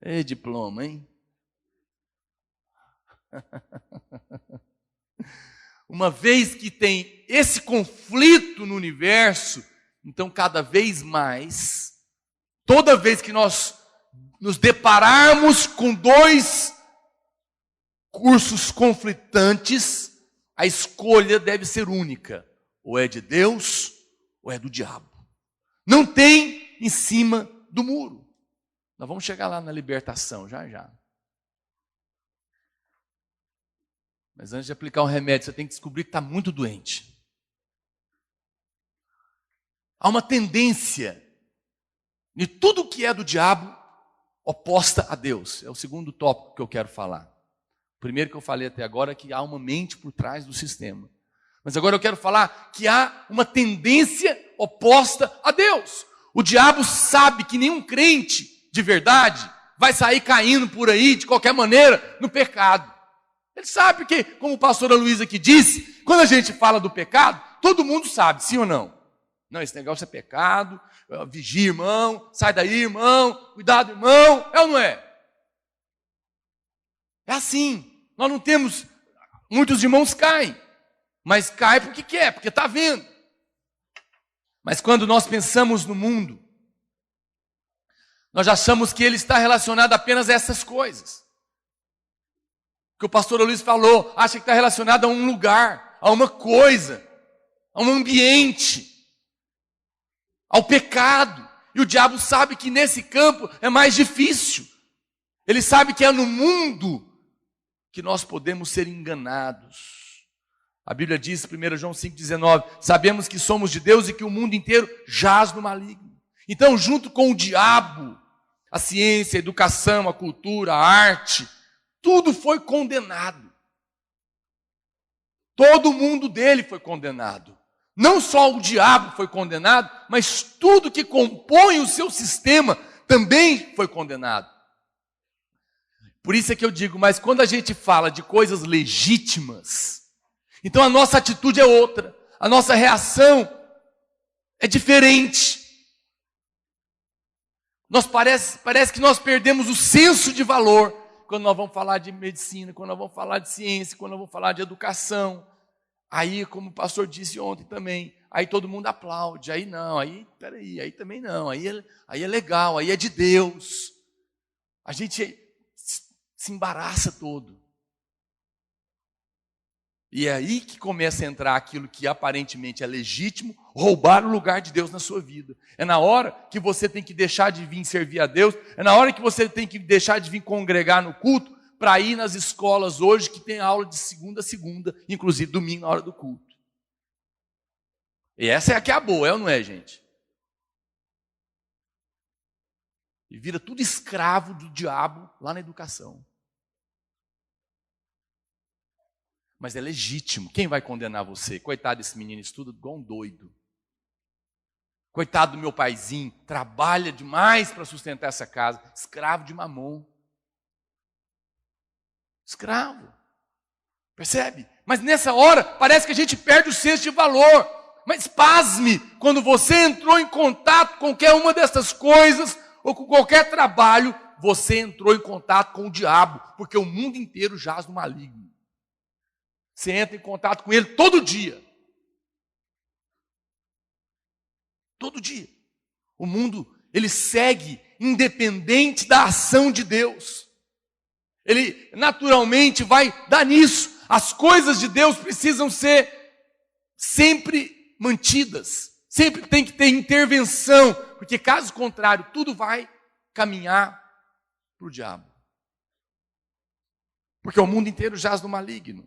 É diploma, hein? Uma vez que tem esse conflito no universo, então cada vez mais, toda vez que nós nos depararmos com dois cursos conflitantes, a escolha deve ser única. Ou é de Deus, ou é do diabo. Não tem em cima do muro. Nós vamos chegar lá na libertação, já já. Mas antes de aplicar um remédio, você tem que descobrir que está muito doente. Há uma tendência de tudo que é do diabo oposta a Deus. É o segundo tópico que eu quero falar. O primeiro que eu falei até agora é que há uma mente por trás do sistema. Mas agora eu quero falar que há uma tendência oposta a Deus. O diabo sabe que nenhum crente de verdade vai sair caindo por aí, de qualquer maneira, no pecado. Ele sabe que, como o pastor Luiz aqui disse, quando a gente fala do pecado, todo mundo sabe, sim ou não? Não, esse negócio é pecado, vigia, irmão, sai daí, irmão, cuidado, irmão, é ou não é? É assim, nós não temos, muitos irmãos caem, mas cai porque quer, porque está vendo. Mas quando nós pensamos no mundo, nós achamos que ele está relacionado apenas a essas coisas. Que o pastor Luiz falou, acha que está relacionado a um lugar, a uma coisa, a um ambiente, ao pecado. E o diabo sabe que nesse campo é mais difícil. Ele sabe que é no mundo que nós podemos ser enganados. A Bíblia diz, 1 João 5,19, sabemos que somos de Deus e que o mundo inteiro jaz no maligno. Então, junto com o diabo, a ciência, a educação, a cultura, a arte, tudo foi condenado. Todo o mundo dele foi condenado. Não só o diabo foi condenado, mas tudo que compõe o seu sistema também foi condenado. Por isso é que eu digo, mas quando a gente fala de coisas legítimas, então a nossa atitude é outra, a nossa reação é diferente. Parece que nós perdemos o senso de valor quando nós vamos falar de medicina, quando nós vamos falar de ciência, quando nós vamos falar de educação. Aí, como o pastor disse ontem também, aí todo mundo aplaude, aí não, aí também não, aí é legal, aí é de Deus. A gente se embaraça todo. E é aí que começa a entrar aquilo que aparentemente é legítimo, roubar o lugar de Deus na sua vida. É na hora que você tem que deixar de vir servir a Deus, é na hora que você tem que deixar de vir congregar no culto, para ir nas escolas hoje que tem aula de segunda a segunda, inclusive domingo na hora do culto. E essa é a que é a boa, é ou não é, gente? E vira tudo escravo do diabo lá na educação. Mas é legítimo. Quem vai condenar você? Coitado desse menino, estuda igual um doido. Coitado do meu paizinho, trabalha demais para sustentar essa casa. Escravo de mamon. Escravo. Percebe? Mas nessa hora, parece que a gente perde o senso de valor. Mas pasme, quando você entrou em contato com qualquer uma dessas coisas, ou com qualquer trabalho, você entrou em contato com o diabo, porque o mundo inteiro jaz no maligno. Você entra em contato com ele todo dia. Todo dia. O mundo, ele segue independente da ação de Deus. Ele naturalmente vai dar nisso. As coisas de Deus precisam ser sempre mantidas. Sempre tem que ter intervenção, porque caso contrário, tudo vai caminhar para o diabo. Porque o mundo inteiro jaz no maligno.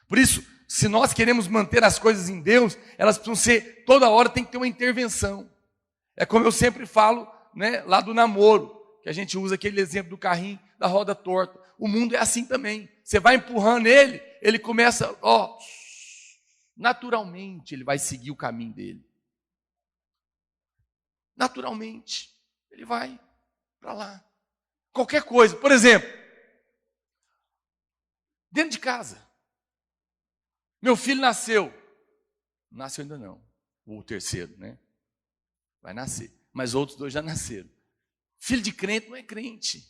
Por isso, se nós queremos manter as coisas em Deus, elas precisam ser, toda hora tem que ter uma intervenção. É como eu sempre falo, né, lá do namoro, que a gente usa aquele exemplo do carrinho da roda torta. O mundo é assim também. Você vai empurrando ele, ele começa, naturalmente ele vai seguir o caminho dele. Naturalmente, ele vai para lá. Qualquer coisa, por exemplo, dentro de casa. Meu filho nasceu. Não nasceu ainda não. O terceiro, né? Vai nascer. Mas outros dois já nasceram. Filho de crente não é crente.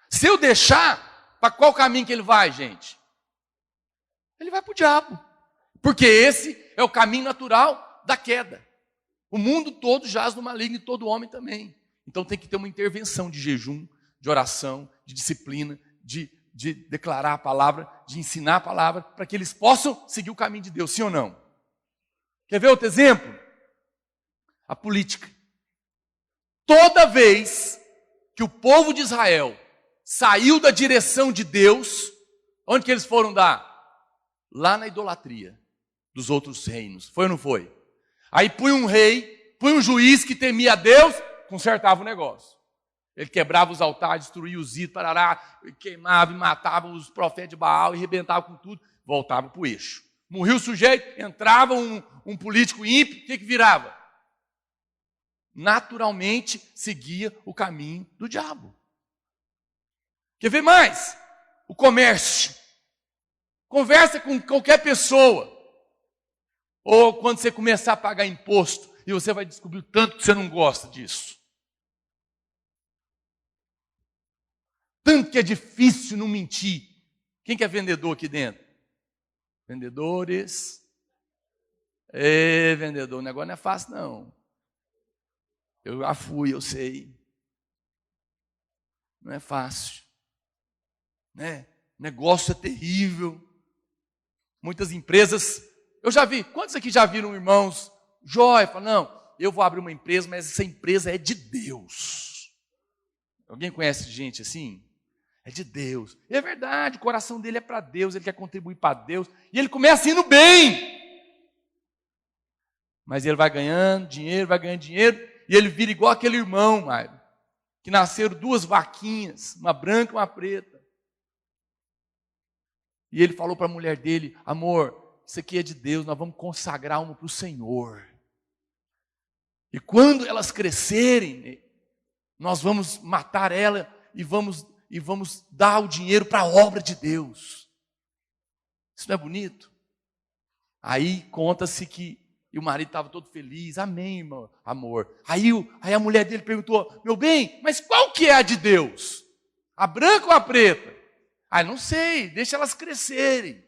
Se eu deixar, para qual caminho que ele vai, gente? Ele vai para o diabo. Porque esse é o caminho natural da queda. O mundo todo jaz no maligno e todo homem também. Então tem que ter uma intervenção de jejum, de oração, de disciplina, de declarar a palavra, de ensinar a palavra, para que eles possam seguir o caminho de Deus, sim ou não? Quer ver outro exemplo? A política. Toda vez que o povo de Israel saiu da direção de Deus, onde que eles foram dar? Lá na idolatria dos outros reinos. Foi ou não foi? Aí põe um rei, põe um juiz que temia a Deus, consertava o negócio. Ele quebrava os altares, destruía os ídolos, parará, queimava e matava os profetas de Baal e arrebentava com tudo, voltava para o eixo. Morreu o sujeito, entrava um político ímpio, o que virava? Naturalmente seguia o caminho do diabo. Quer ver mais? O comércio. Conversa com qualquer pessoa. Ou quando você começar a pagar imposto, e você vai descobrir o tanto que você não gosta disso. Tanto que é difícil não mentir. Quem que é vendedor aqui dentro? Vendedores. Vendedor, o negócio não é fácil não. Eu já fui, eu sei. Não é fácil. Né? O negócio é terrível. Muitas empresas, eu já vi, quantos aqui já viram irmãos? Joia, fala, não, eu vou abrir uma empresa, mas essa empresa é de Deus. Alguém conhece gente assim? É de Deus. E é verdade, o coração dele é para Deus, ele quer contribuir para Deus. E ele começa indo bem. Mas ele vai ganhando dinheiro, e ele vira igual aquele irmão, Mário, que nasceram duas vaquinhas, uma branca e uma preta. E ele falou para a mulher dele, amor, isso aqui é de Deus, nós vamos consagrar uma para o Senhor. E quando elas crescerem, nós vamos matar ela e vamos dar o dinheiro para a obra de Deus. Isso não é bonito? Aí conta-se que e o marido estava todo feliz, amém, irmão, amor. Aí a mulher dele perguntou, meu bem, mas qual que é a de Deus? A branca ou a preta? Ah, não sei, deixa elas crescerem.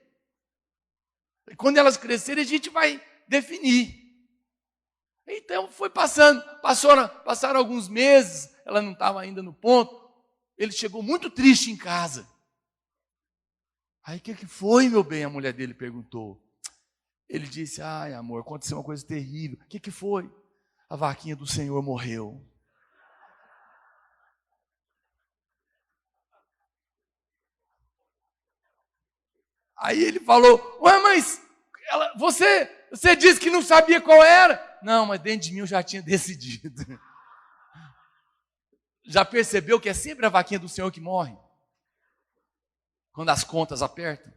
E quando elas crescerem, a gente vai definir. Então foi passaram alguns meses, ela não estava ainda no ponto. Ele chegou muito triste em casa. Aí, o que foi, meu bem? A mulher dele perguntou. Ele disse, ai, amor, aconteceu uma coisa terrível. O que foi? A vaquinha do Senhor morreu. Aí ele falou, ué, mas você disse que não sabia qual era. Não, mas dentro de mim eu já tinha decidido. Já percebeu que é sempre a vaquinha do Senhor que morre? Quando as contas apertam?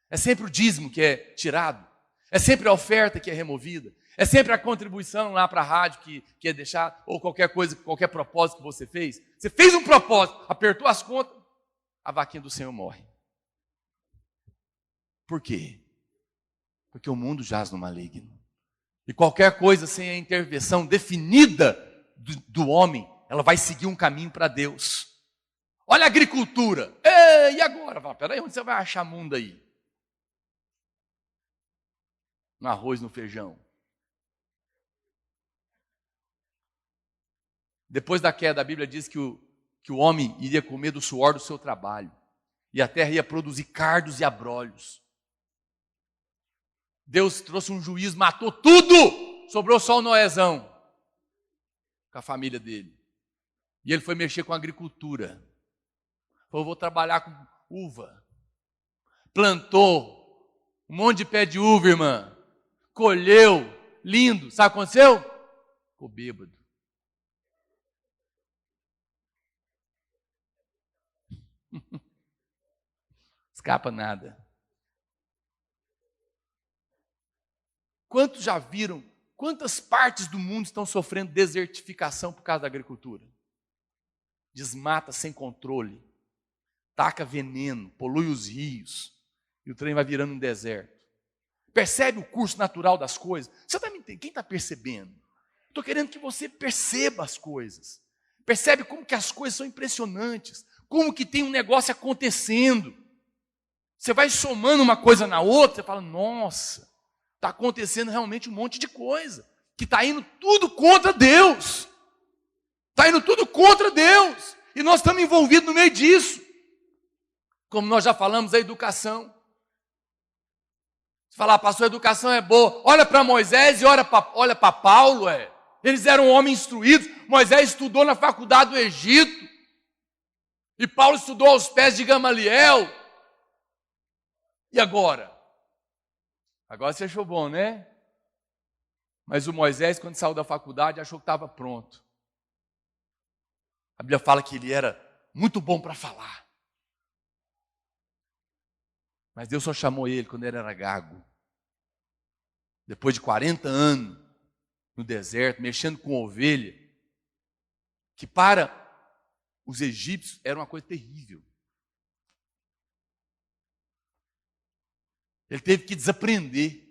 É sempre o dízimo que é tirado? É sempre a oferta que é removida? É sempre a contribuição lá para a rádio que é deixada? Ou qualquer coisa, qualquer propósito que você fez? Você fez um propósito, apertou as contas, a vaquinha do Senhor morre. Por quê? Porque o mundo jaz no maligno. E qualquer coisa sem a intervenção definida do homem, ela vai seguir um caminho para Deus. Olha a agricultura. Ei, e agora? Fala, peraí, onde você vai achar mundo aí? No arroz, no feijão. Depois da queda, a Bíblia diz que o homem iria comer do suor do seu trabalho. E a terra ia produzir cardos e abrolhos. Deus trouxe um juízo, matou tudo. Sobrou só o Noezão. Com a família dele. E ele foi mexer com a agricultura. Falou, vou trabalhar com uva. Plantou um monte de pé de uva, irmã. Colheu. Lindo. Sabe o que aconteceu? Ficou bêbado. Escapa nada. Quantos já viram? Quantas partes do mundo estão sofrendo desertificação por causa da agricultura? Desmata sem controle, taca veneno, polui os rios, e o trem vai virando um deserto. Percebe o curso natural das coisas? Você está me entendendo? Quem está percebendo? Estou querendo que você perceba as coisas. Percebe como que as coisas são impressionantes, como que tem um negócio acontecendo. Você vai somando uma coisa na outra, você fala, nossa, está acontecendo realmente um monte de coisa, que está indo tudo contra Deus. Está indo tudo contra Deus. E nós estamos envolvidos no meio disso. Como nós já falamos, a educação. Você fala, pastor, a educação é boa. Olha para Moisés e olha para Paulo. Eles eram homens instruídos. Moisés estudou na faculdade do Egito. E Paulo estudou aos pés de Gamaliel. E agora? Agora você achou bom, né? Mas o Moisés, quando saiu da faculdade, achou que estava pronto. A Bíblia fala que ele era muito bom para falar. Mas Deus só chamou ele quando ele era gago. Depois de 40 anos no deserto, mexendo com ovelha, que para os egípcios era uma coisa terrível. Ele teve que desaprender.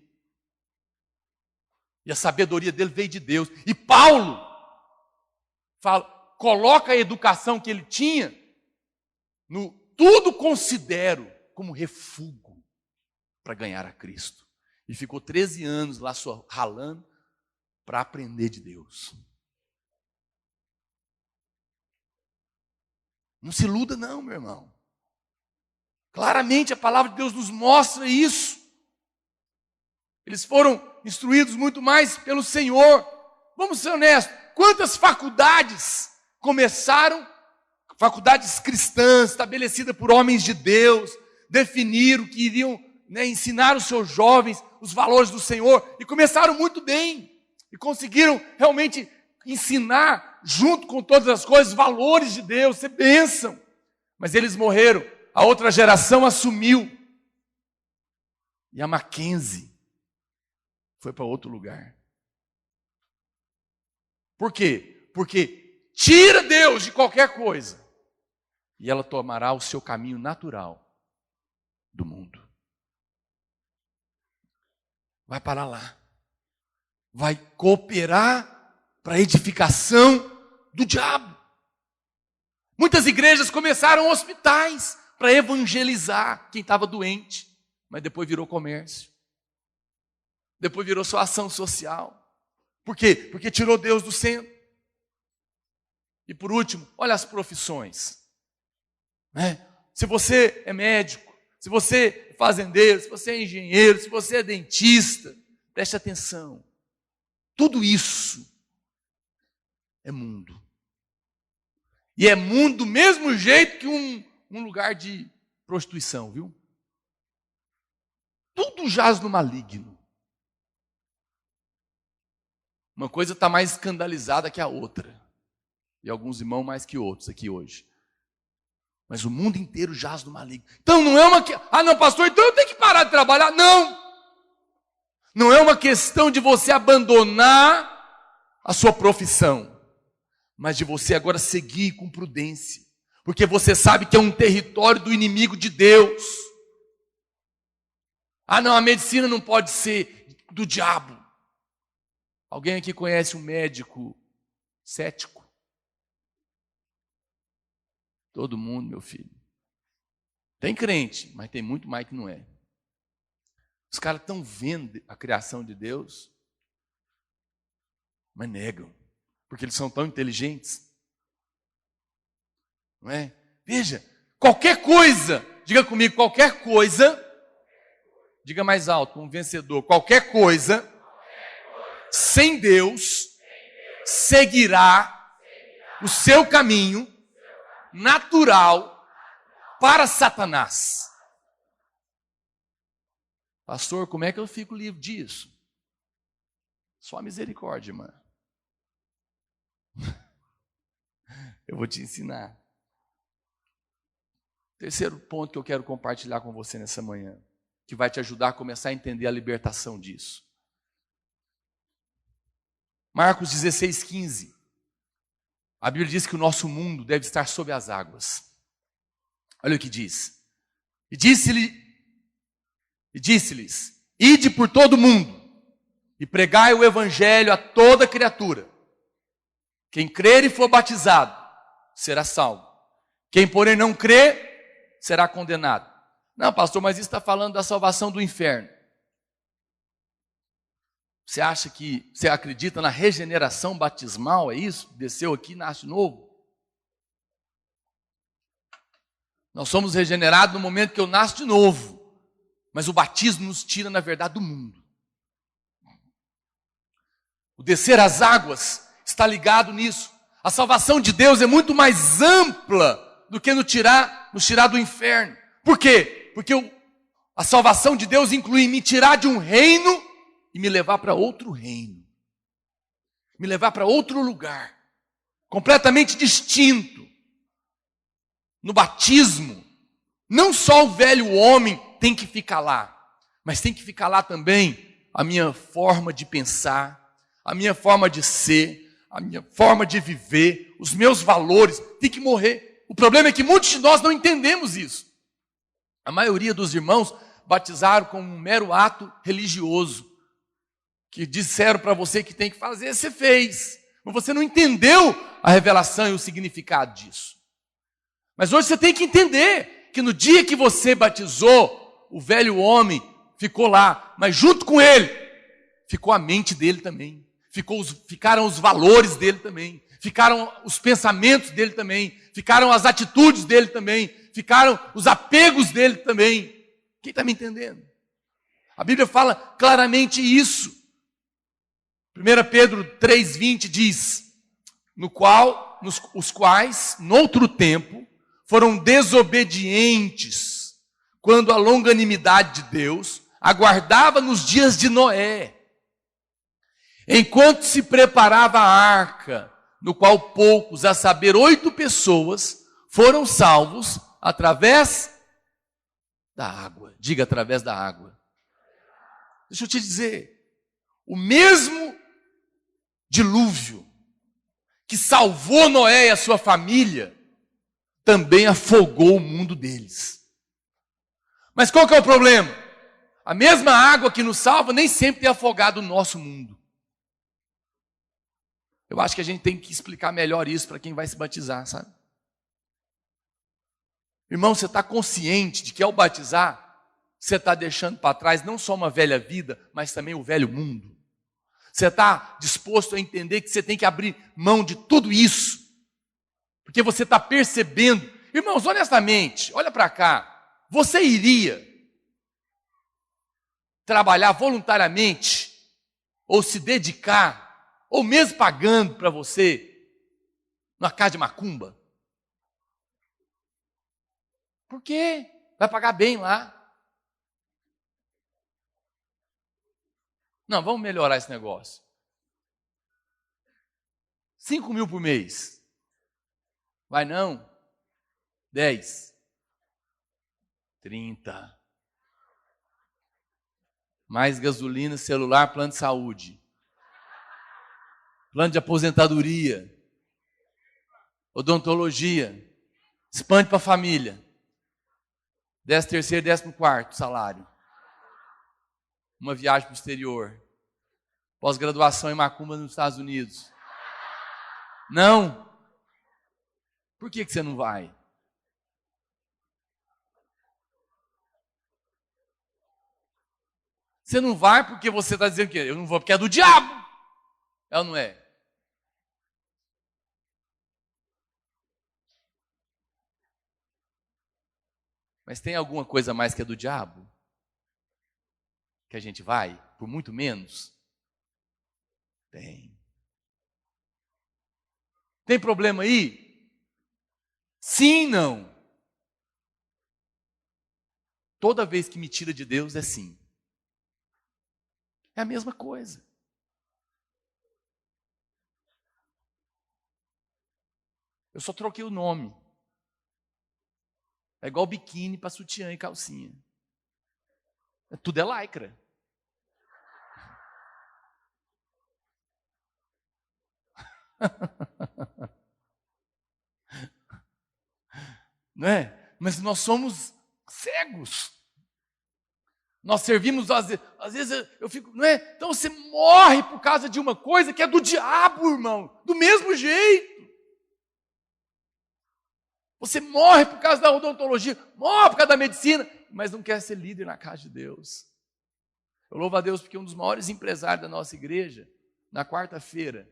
E a sabedoria dele veio de Deus. E Paulo coloca a educação que ele tinha no tudo considero como refúgio para ganhar a Cristo. E ficou 13 anos lá só ralando para aprender de Deus. Não se iluda não, meu irmão. Claramente a palavra de Deus nos mostra isso. Eles foram instruídos muito mais pelo Senhor. Vamos ser honestos. Quantas faculdades começaram, faculdades cristãs, estabelecidas por homens de Deus, definiram que iriam ensinar os seus jovens os valores do Senhor, e começaram muito bem, e conseguiram realmente ensinar, junto com todas as coisas, valores de Deus, ser bênção. Mas eles morreram, a outra geração assumiu, e a Mackenzie foi para outro lugar. Por quê? Porque tira Deus de qualquer coisa e ela tomará o seu caminho natural do mundo. Vai para lá. Vai cooperar para a edificação do diabo. Muitas igrejas começaram hospitais para evangelizar quem estava doente, mas depois virou comércio. Depois virou só ação social. Por quê? Porque tirou Deus do centro. E por último, olha as profissões. Se você é médico, se você é fazendeiro, se você é engenheiro, se você é dentista, preste atenção. Tudo isso é mundo. E é mundo do mesmo jeito que um lugar de prostituição, viu? Tudo jaz no maligno. Uma coisa está mais escandalizada que a outra. E alguns irmãos mais que outros aqui hoje. Mas o mundo inteiro jaz no maligno. Então não é uma... não, pastor, então eu tenho que parar de trabalhar. Não! Não é uma questão de você abandonar a sua profissão. Mas de você agora seguir com prudência. Porque você sabe que é um território do inimigo de Deus. Não, a medicina não pode ser do diabo. Alguém aqui conhece um médico cético? Todo mundo, meu filho. Tem crente, mas tem muito mais que não é. Os caras estão vendo a criação de Deus, mas negam, porque eles são tão inteligentes. Não é? Veja, qualquer coisa, diga comigo, qualquer coisa, diga mais alto, como vencedor, qualquer coisa, sem Deus, seguirá o seu caminho natural para Satanás. Pastor, como é que eu fico livre disso? Só a misericórdia, irmã. Eu vou te ensinar. Terceiro ponto que eu quero compartilhar com você nessa manhã, que vai te ajudar a começar a entender a libertação disso. Marcos 16:15. A Bíblia diz que o nosso mundo deve estar sob as águas. Olha o que diz. E disse-lhes, ide por todo o mundo e pregai o evangelho a toda criatura. Quem crer e for batizado será salvo. Quem, porém, não crer, será condenado. Não, pastor, mas isso está falando da salvação do inferno. Você acha que, você acredita na regeneração batismal, é isso? Desceu aqui e nasce novo? Nós somos regenerados no momento que eu nasço de novo. Mas o batismo nos tira, na verdade, do mundo. O descer às águas está ligado nisso. A salvação de Deus é muito mais ampla do que nos tirar do inferno. Por quê? Porque a salvação de Deus inclui me tirar de um reino e me levar para outro reino. Me levar para outro lugar. Completamente distinto. No batismo, não só o velho homem tem que ficar lá, mas tem que ficar lá também a minha forma de pensar, a minha forma de ser, a minha forma de viver, os meus valores, tem que morrer. O problema é que muitos de nós não entendemos isso. A maioria dos irmãos batizaram como um mero ato religioso, que disseram para você que tem que fazer, você fez, mas você não entendeu a revelação e o significado disso. Mas hoje você tem que entender que no dia que você batizou, o velho homem ficou lá, mas junto com ele, ficou a mente dele também, ficaram os valores dele também, ficaram os pensamentos dele também, ficaram as atitudes dele também, ficaram os apegos dele também. Quem está me entendendo? A Bíblia fala claramente isso. 1 Pedro 3,20 diz, os quais, noutro tempo, foram desobedientes, quando a longanimidade de Deus aguardava nos dias de Noé, enquanto se preparava a arca, no qual poucos, a saber, 8 pessoas, foram salvos através da água. Diga, através da água. Deixa eu te dizer, o mesmo dilúvio que salvou Noé e a sua família, também afogou o mundo deles. Mas qual que é o problema? A mesma água que nos salva nem sempre tem afogado o nosso mundo. Eu acho que a gente tem que explicar melhor isso para quem vai se batizar, sabe? Irmão, você está consciente de que ao batizar, você está deixando para trás não só uma velha vida, mas também o velho mundo. Você está disposto a entender que você tem que abrir mão de tudo isso. Porque você está percebendo. Irmãos, honestamente, olha para cá. você iria trabalhar voluntariamente, ou se dedicar, ou mesmo pagando para você, numa casa de macumba? Por quê? Vai pagar bem lá. Não, vamos melhorar esse negócio. 5 mil por mês. Vai não? 10. 30. Mais gasolina, celular, plano de saúde. Plano de aposentadoria. Odontologia. Expande para a família. 13º, 14º salário. Uma viagem para o exterior. Pós-graduação em macumba nos Estados Unidos. Não. Por que você não vai? Você não vai porque você está dizendo que eu não vou porque é do diabo. É ou não é? Mas tem alguma coisa mais que é do diabo? Que a gente vai por muito menos? Tem. Tem problema aí? Sim, não. Toda vez que me tira de Deus é sim. É a mesma coisa. Eu só troquei o nome. É igual biquíni para sutiã e calcinha. Tudo é lycra. Não é? Mas nós somos cegos. Nós servimos, às vezes eu fico, não é? Então você morre por causa de uma coisa que é do diabo, irmão. Do mesmo jeito. Você morre por causa da odontologia, morre por causa da medicina, mas não quer ser líder na casa de Deus. Eu louvo a Deus porque um dos maiores empresários da nossa igreja, na quarta-feira,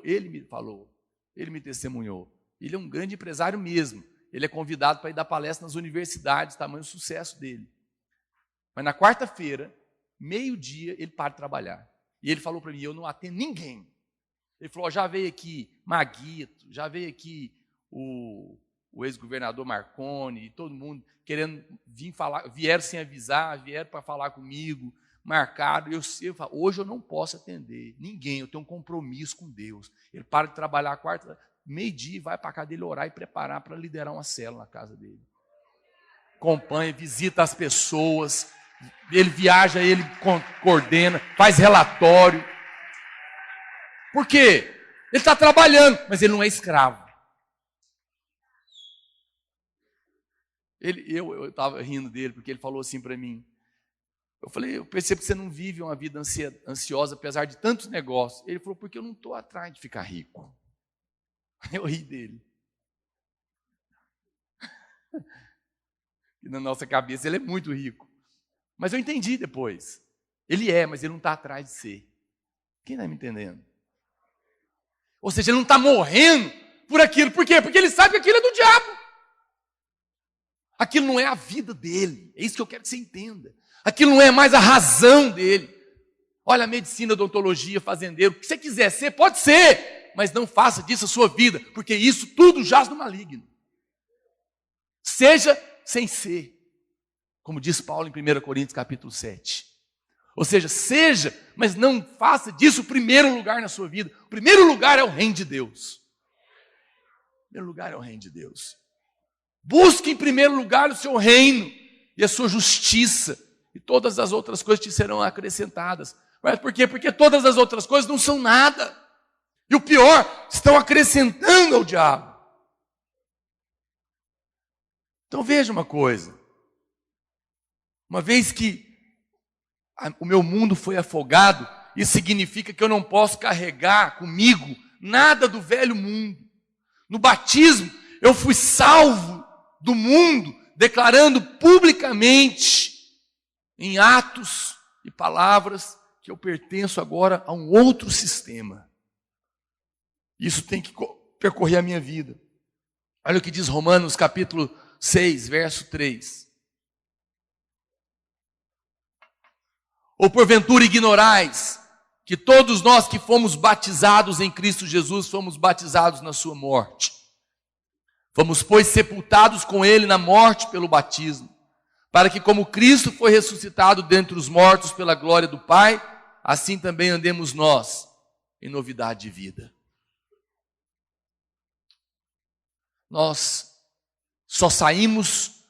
ele me falou, ele me testemunhou. Ele é um grande empresário mesmo. Ele é convidado para ir dar palestra nas universidades, tamanho sucesso dele. Mas na quarta-feira, meio-dia, ele para de trabalhar. E ele falou para mim, eu não atendo ninguém. Ele falou, já veio aqui Maguito, já veio aqui o ex-governador Marconi, e todo mundo querendo vir falar, vieram sem avisar, vieram para falar comigo, marcaram. Eu falo, hoje eu não posso atender ninguém, eu tenho um compromisso com Deus. Ele para de trabalhar meio-dia, vai para a casa dele orar e preparar para liderar uma célula na casa dele. Acompanha, visita as pessoas, ele viaja, ele coordena, faz relatório. Por quê? Ele está trabalhando, mas ele não é escravo. Eu estava rindo dele, porque ele falou assim para mim. Eu falei, eu percebo que você não vive uma vida ansiosa, apesar de tantos negócios. Ele falou, porque eu não estou atrás de ficar rico. Eu ri dele. E na nossa cabeça ele é muito rico. Mas eu entendi depois. Ele é, mas ele não está atrás de ser. Quem está me entendendo? Ou seja, ele não está morrendo por aquilo. Por quê? Porque ele sabe que aquilo é do diabo. Aquilo não é a vida dele. É isso que eu quero que você entenda. Aquilo não é mais a razão dele. Olha, a medicina, a odontologia, fazendeiro, o que você quiser ser, pode ser. Mas não faça disso a sua vida, porque isso tudo jaz no maligno. Seja sem ser. Como diz Paulo em 1 Coríntios capítulo 7. Ou seja, seja, mas não faça disso o primeiro lugar na sua vida. O primeiro lugar é o reino de Deus. O primeiro lugar é o reino de Deus. Busque em primeiro lugar o seu reino e a sua justiça. E todas as outras coisas te serão acrescentadas. Mas por quê? Porque todas as outras coisas não são nada. E o pior, estão acrescentando ao diabo. Então veja uma coisa. Uma vez que o meu mundo foi afogado, isso significa que eu não posso carregar comigo nada do velho mundo. No batismo, eu fui salvo do mundo, declarando publicamente, em atos e palavras, que eu pertenço agora a um outro sistema. Isso tem que percorrer a minha vida. Olha o que diz Romanos capítulo 6, verso 3. Ou porventura ignorais que todos nós que fomos batizados em Cristo Jesus, fomos batizados na sua morte. Fomos, pois, sepultados com ele na morte pelo batismo, para que como Cristo foi ressuscitado dentre os mortos pela glória do Pai, assim também andemos nós em novidade de vida. Nós só saímos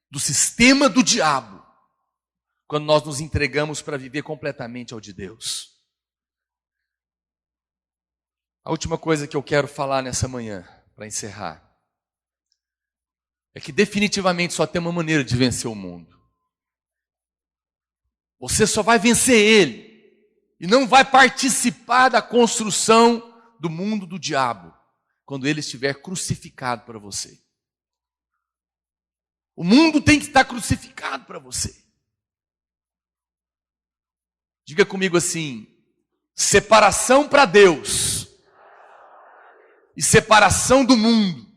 do sistema do diabo quando nós nos entregamos para viver completamente ao de Deus. A última coisa que eu quero falar nessa manhã, para encerrar, é que definitivamente só tem uma maneira de vencer o mundo. Você só vai vencer ele e não vai participar da construção do mundo do diabo quando ele estiver crucificado para você. O mundo tem que estar crucificado para você. Diga comigo assim: separação para Deus e separação do mundo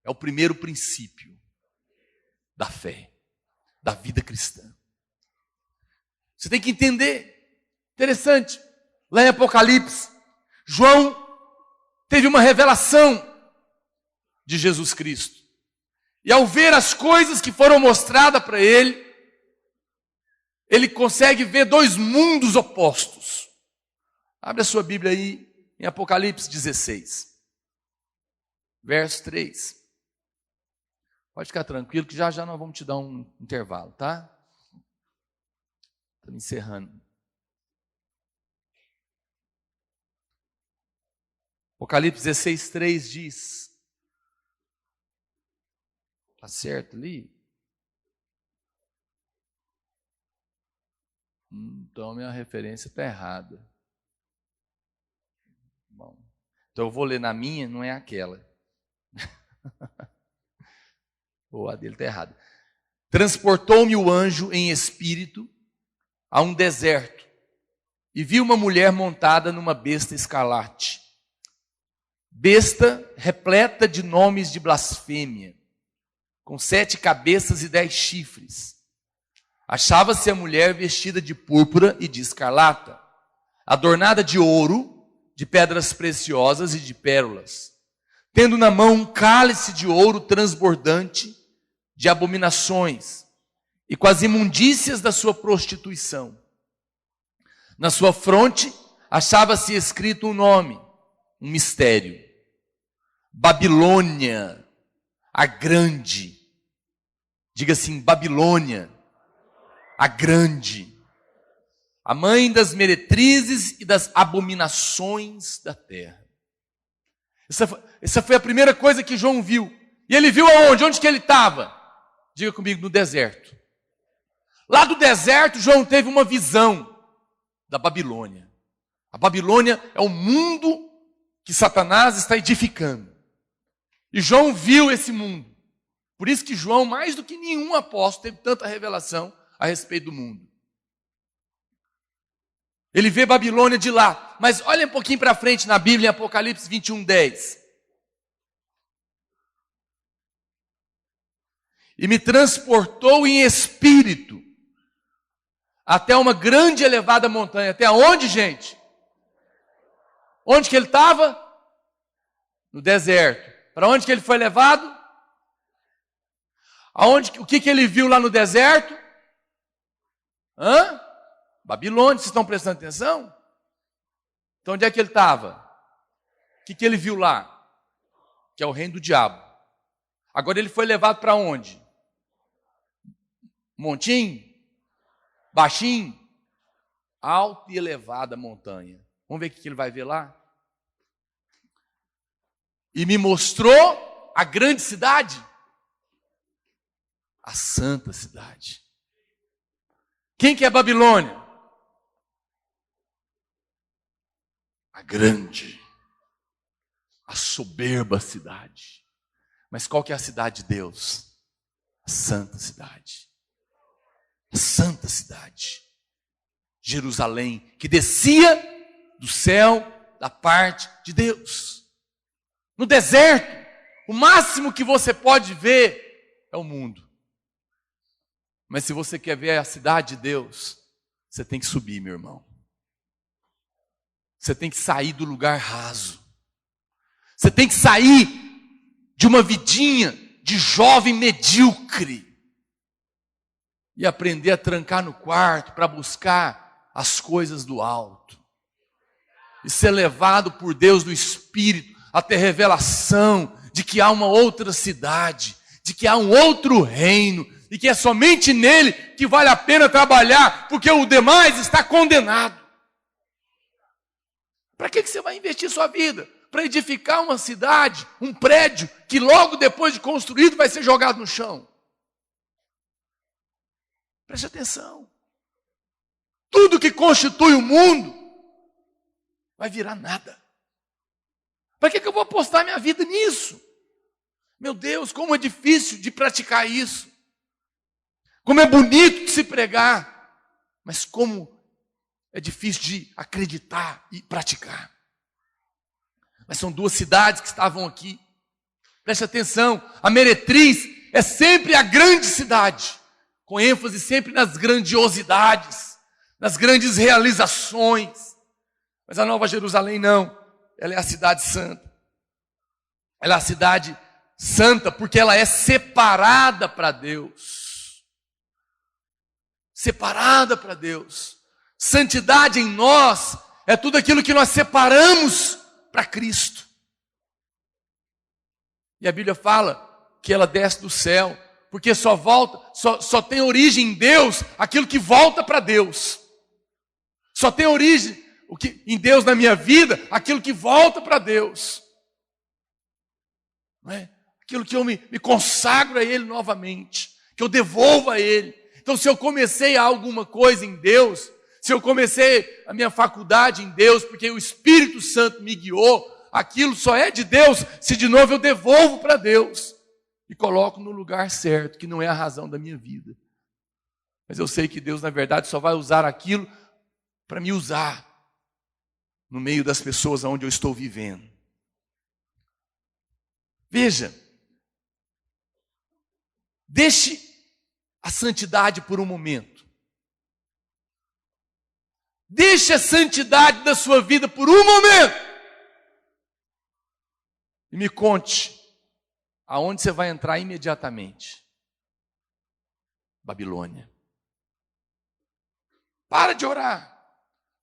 é o primeiro princípio da fé, da vida cristã. Você tem que entender. Interessante, lá em Apocalipse, João teve uma revelação de Jesus Cristo. E ao ver as coisas que foram mostradas para ele, ele consegue ver dois mundos opostos. Abre a sua Bíblia aí em Apocalipse 16, verso 3. Pode ficar tranquilo que já nós vamos te dar um intervalo, tá? Estamos encerrando. Apocalipse 16, 3 diz. Está certo ali? Então minha referência está errada. Bom, então eu vou ler na minha, não é aquela. Ou a dele está errada. Transportou-me o anjo em espírito a um deserto e vi uma mulher montada numa besta escarlate. Besta repleta de nomes de blasfêmia, com 7 cabeças e 10 chifres. Achava-se a mulher vestida de púrpura e de escarlata, adornada de ouro, de pedras preciosas e de pérolas, tendo na mão um cálice de ouro transbordante de abominações e com as imundícias da sua prostituição. Na sua fronte achava-se escrito um nome, um mistério: Babilônia, a grande. Diga assim: Babilônia, a grande, a mãe das meretrizes e das abominações da terra. Essa foi a primeira coisa que João viu. E ele viu aonde? Onde que ele estava? Diga comigo: no deserto. Lá do deserto, João teve uma visão da Babilônia. A Babilônia é o mundo que Satanás está edificando. E João viu esse mundo. Por isso que João, mais do que nenhum apóstolo, teve tanta revelação a respeito do mundo. Ele vê Babilônia de lá. Mas olha um pouquinho para frente na Bíblia, em Apocalipse 21, 10. E me transportou em espírito até uma grande e elevada montanha. Até onde, gente? Onde que ele estava? No deserto. Para onde que ele foi levado? O que ele viu lá no deserto? Babilônia, vocês estão prestando atenção? Então onde é que ele estava? O que ele viu lá? Que é o reino do diabo. Agora ele foi levado para onde? Montinho? Baixinho? Alta e elevada montanha. Vamos ver o que ele vai ver lá? E me mostrou a grande cidade, a santa cidade. Quem que é Babilônia? A grande, a soberba cidade. Mas qual que é a cidade de Deus? A santa cidade. A santa cidade. Jerusalém, que descia do céu da parte de Deus. No deserto, o máximo que você pode ver é o mundo. Mas se você quer ver a cidade de Deus, você tem que subir, meu irmão. Você tem que sair do lugar raso. Você tem que sair de uma vidinha de jovem medíocre e aprender a trancar no quarto para buscar as coisas do alto. E ser levado por Deus do Espírito a ter revelação de que há uma outra cidade, de que há um outro reino, e que é somente nele que vale a pena trabalhar, porque o demais está condenado. Para que você vai investir sua vida? Para edificar uma cidade, um prédio, que logo depois de construído vai ser jogado no chão. Preste atenção. Tudo que constitui o mundo vai virar nada. Para que eu vou apostar minha vida nisso? Meu Deus, como é difícil de praticar isso. Como é bonito de se pregar. Mas como é difícil de acreditar e praticar. Mas são duas cidades que estavam aqui. Preste atenção, a Meretriz é sempre a grande cidade, com ênfase sempre nas grandiosidades, nas grandes realizações. Mas a Nova Jerusalém não, ela é a cidade santa. Ela é a cidade santa porque ela é separada para Deus. Separada para Deus. Santidade em nós é tudo aquilo que nós separamos para Cristo. E a Bíblia fala que ela desce do céu, porque só tem origem em Deus aquilo que volta para Deus. Só tem origem em Deus na minha vida aquilo que volta para Deus. Não é? Aquilo que eu me consagro a Ele novamente, que eu devolvo a Ele. Então, se eu comecei alguma coisa em Deus, se eu comecei a minha faculdade em Deus, porque o Espírito Santo me guiou, aquilo só é de Deus, se de novo eu devolvo para Deus e coloco no lugar certo, que não é a razão da minha vida. Mas eu sei que Deus, na verdade, só vai usar aquilo para me usar no meio das pessoas onde eu estou vivendo. Veja, deixe a santidade por um momento. Deixe a santidade da sua vida por um momento. E me conte aonde você vai entrar imediatamente. Babilônia. Para de orar.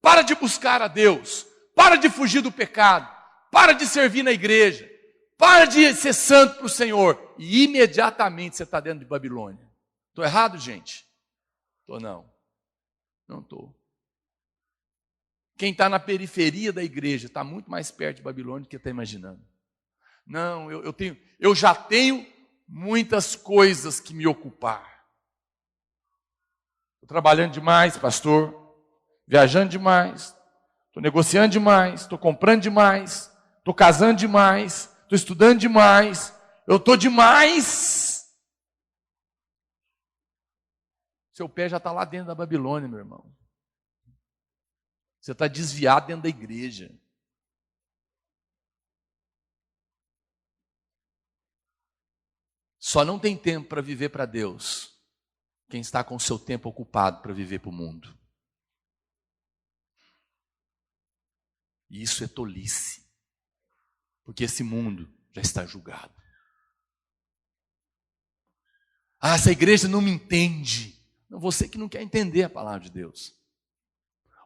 Para de buscar a Deus. Para de fugir do pecado. Para de servir na igreja. Para de ser santo para o Senhor. E imediatamente você está dentro de Babilônia. Estou errado, gente? Estou não. Não estou. Quem está na periferia da igreja está muito mais perto de Babilônia do que está imaginando. Não, eu já tenho muitas coisas que me ocupar. Estou trabalhando demais, pastor. Viajando demais. Estou negociando demais. Estou comprando demais. Estou casando demais. Estou estudando demais. Eu estou demais. Seu pé já está lá dentro da Babilônia, meu irmão. Você está desviado dentro da igreja. Só não tem tempo para viver para Deus quem está com o seu tempo ocupado para viver para o mundo. E isso é tolice. Porque esse mundo já está julgado. Ah, essa igreja não me entende. Não, você que não quer entender a palavra de Deus.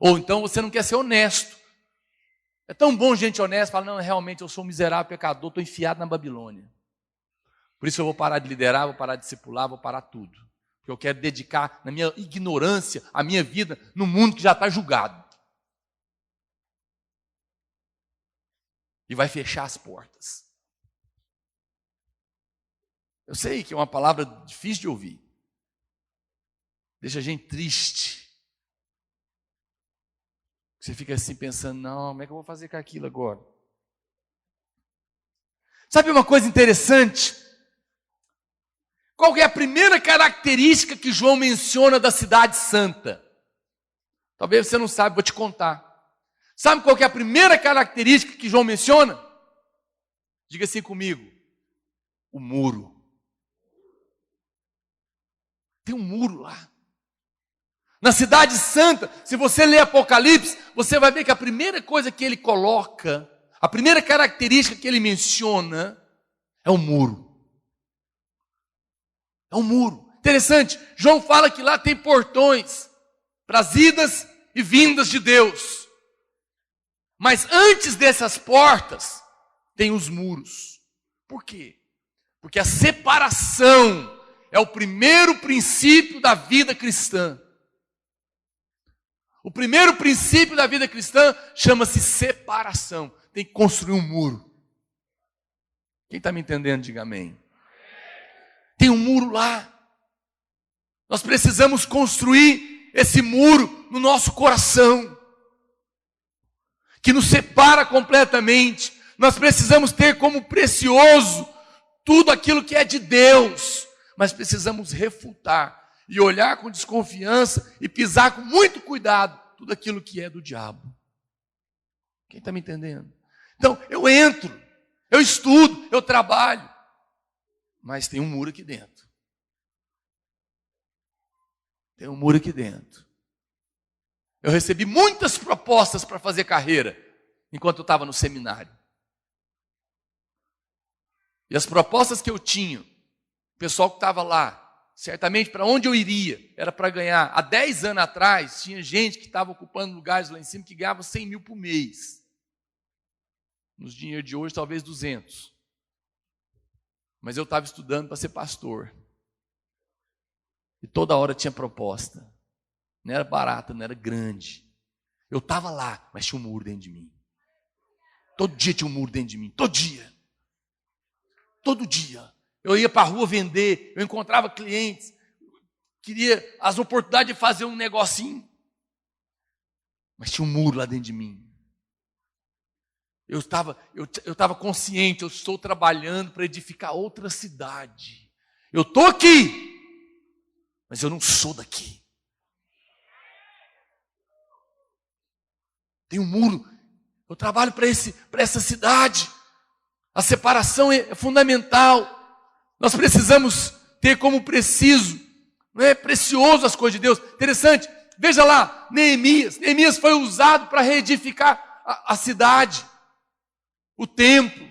Ou então você não quer ser honesto. É tão bom gente honesta falar, não, realmente eu sou um miserável pecador, estou enfiado na Babilônia. Por isso eu vou parar de liderar, vou parar de discipular, vou parar tudo. Porque eu quero dedicar, na minha ignorância, a minha vida no mundo que já está julgado. E vai fechar as portas. Eu sei que é uma palavra difícil de ouvir. Deixa a gente triste. Você fica assim pensando, não, como é que eu vou fazer com aquilo agora? Sabe uma coisa interessante? Qual é a primeira característica que João menciona da cidade santa? Talvez você não saiba, vou te contar. Sabe qual é a primeira característica que João menciona? Diga assim comigo. O muro. Tem um muro lá. Na cidade santa, se você ler Apocalipse, você vai ver que a primeira coisa que ele coloca, a primeira característica que ele menciona, é o muro. É um muro. Interessante, João fala que lá tem portões para as idas e vindas de Deus. Mas antes dessas portas, tem os muros. Por quê? Porque a separação é o primeiro princípio da vida cristã. O primeiro princípio da vida cristã chama-se separação. Tem que construir um muro. Quem está me entendendo, diga amém. Tem um muro lá. Nós precisamos construir esse muro no nosso coração, que nos separa completamente. Nós precisamos ter como precioso tudo aquilo que é de Deus, mas precisamos refutar e olhar com desconfiança e pisar com muito cuidado tudo aquilo que é do diabo. Quem está me entendendo? Então, eu entro, eu estudo, eu trabalho, mas tem um muro aqui dentro. Tem um muro aqui dentro. Eu recebi muitas propostas para fazer carreira enquanto eu estava no seminário. E as propostas que eu tinha, o pessoal que estava lá, certamente para onde eu iria, era para ganhar. Há 10 anos atrás, tinha gente que estava ocupando lugares lá em cima que ganhava 100 mil por mês. Nos dinheiros de hoje, talvez 200. Mas eu estava estudando para ser pastor. E toda hora tinha proposta. Não era barata, não era grande. Eu estava lá, mas tinha um muro dentro de mim. Todo dia tinha um muro dentro de mim. Todo dia. Todo dia. Eu ia para a rua vender, eu encontrava clientes, queria as oportunidades de fazer um negocinho. Mas tinha um muro lá dentro de mim. Eu estava consciente, eu estou trabalhando para edificar outra cidade. Eu estou aqui, mas eu não sou daqui. Tem um muro, eu trabalho para essa cidade. A separação é fundamental. Nós precisamos ter como preciso, não é precioso as coisas de Deus. Interessante, veja lá, Neemias. Neemias foi usado para reedificar a cidade, o templo,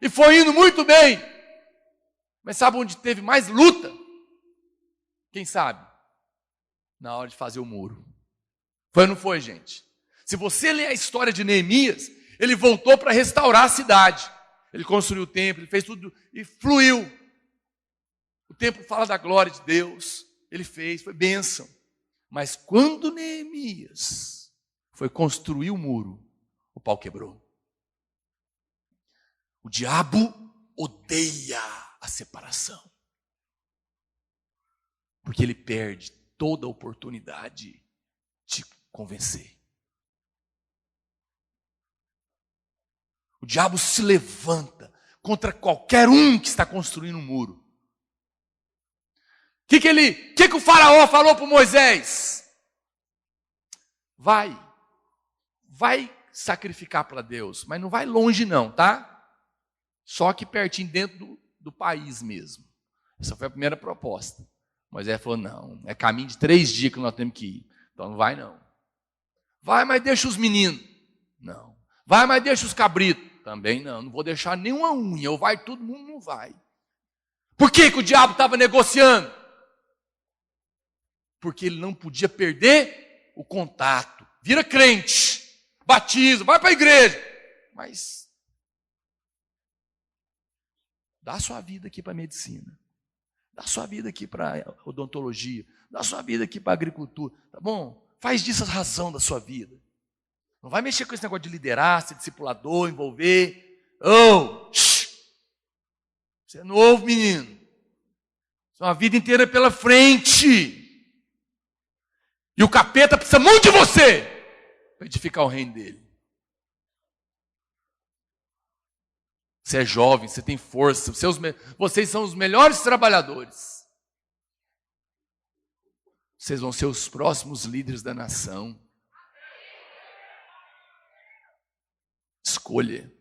e foi indo muito bem. Mas sabe onde teve mais luta? Quem sabe? Na hora de fazer o muro. Foi ou não foi, gente? Se você ler a história de Neemias, ele voltou para restaurar a cidade. Ele construiu o templo, ele fez tudo e fluiu. O templo fala da glória de Deus. Ele fez, foi bênção. Mas quando Neemias foi construir o muro, o pau quebrou. O diabo odeia a separação. Porque ele perde toda a oportunidade de convencer. O diabo se levanta contra qualquer um que está construindo um muro. O que o faraó falou para Moisés? Vai sacrificar para Deus, mas não vai longe não, tá? Só que pertinho dentro do país mesmo. Essa foi a primeira proposta. Moisés falou, não, é caminho de 3 dias que nós temos que ir. Então não vai não. Vai, mas deixa os meninos. Não. Vai, mas deixa os cabritos. Também não. Não vou deixar nenhuma unha. Ou vai, todo mundo não vai. Por que o diabo estava negociando? Porque ele não podia perder o contato. Vira crente. Batiza, vai para a igreja. Mas dá sua vida aqui para a medicina. Dá sua vida aqui para a odontologia. Dá sua vida aqui para a agricultura. Tá bom? Faz disso a razão da sua vida. Não vai mexer com esse negócio de liderar, ser discipulador, envolver. Você é novo, menino. Você tem uma vida inteira pela frente. E o capeta precisa muito de você para edificar o reino dele. Você é jovem, você tem força, vocês são os melhores trabalhadores. Vocês vão ser os próximos líderes da nação. Escolha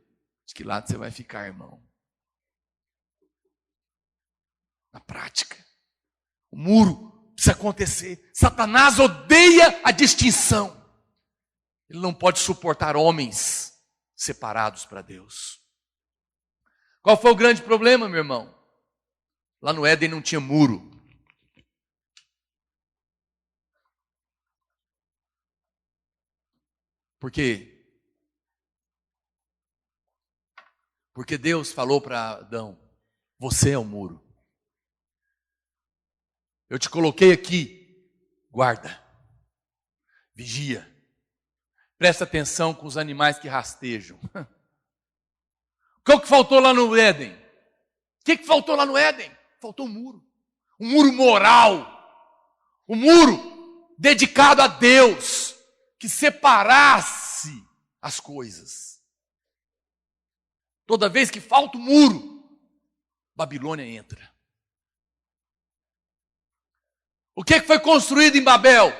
de que lado você vai ficar, irmão. Na prática. O muro isso acontecer. Satanás odeia a distinção. Ele não pode suportar homens separados para Deus. Qual foi o grande problema, meu irmão? Lá no Éden não tinha muro. Por quê? Porque Deus falou para Adão: você é o muro. Eu te coloquei aqui, guarda, vigia, presta atenção com os animais que rastejam. O que faltou lá no Éden? O que faltou lá no Éden? Faltou um muro moral, um muro dedicado a Deus, que separasse as coisas. Toda vez que falta o muro, Babilônia entra. O que foi construído em Babel?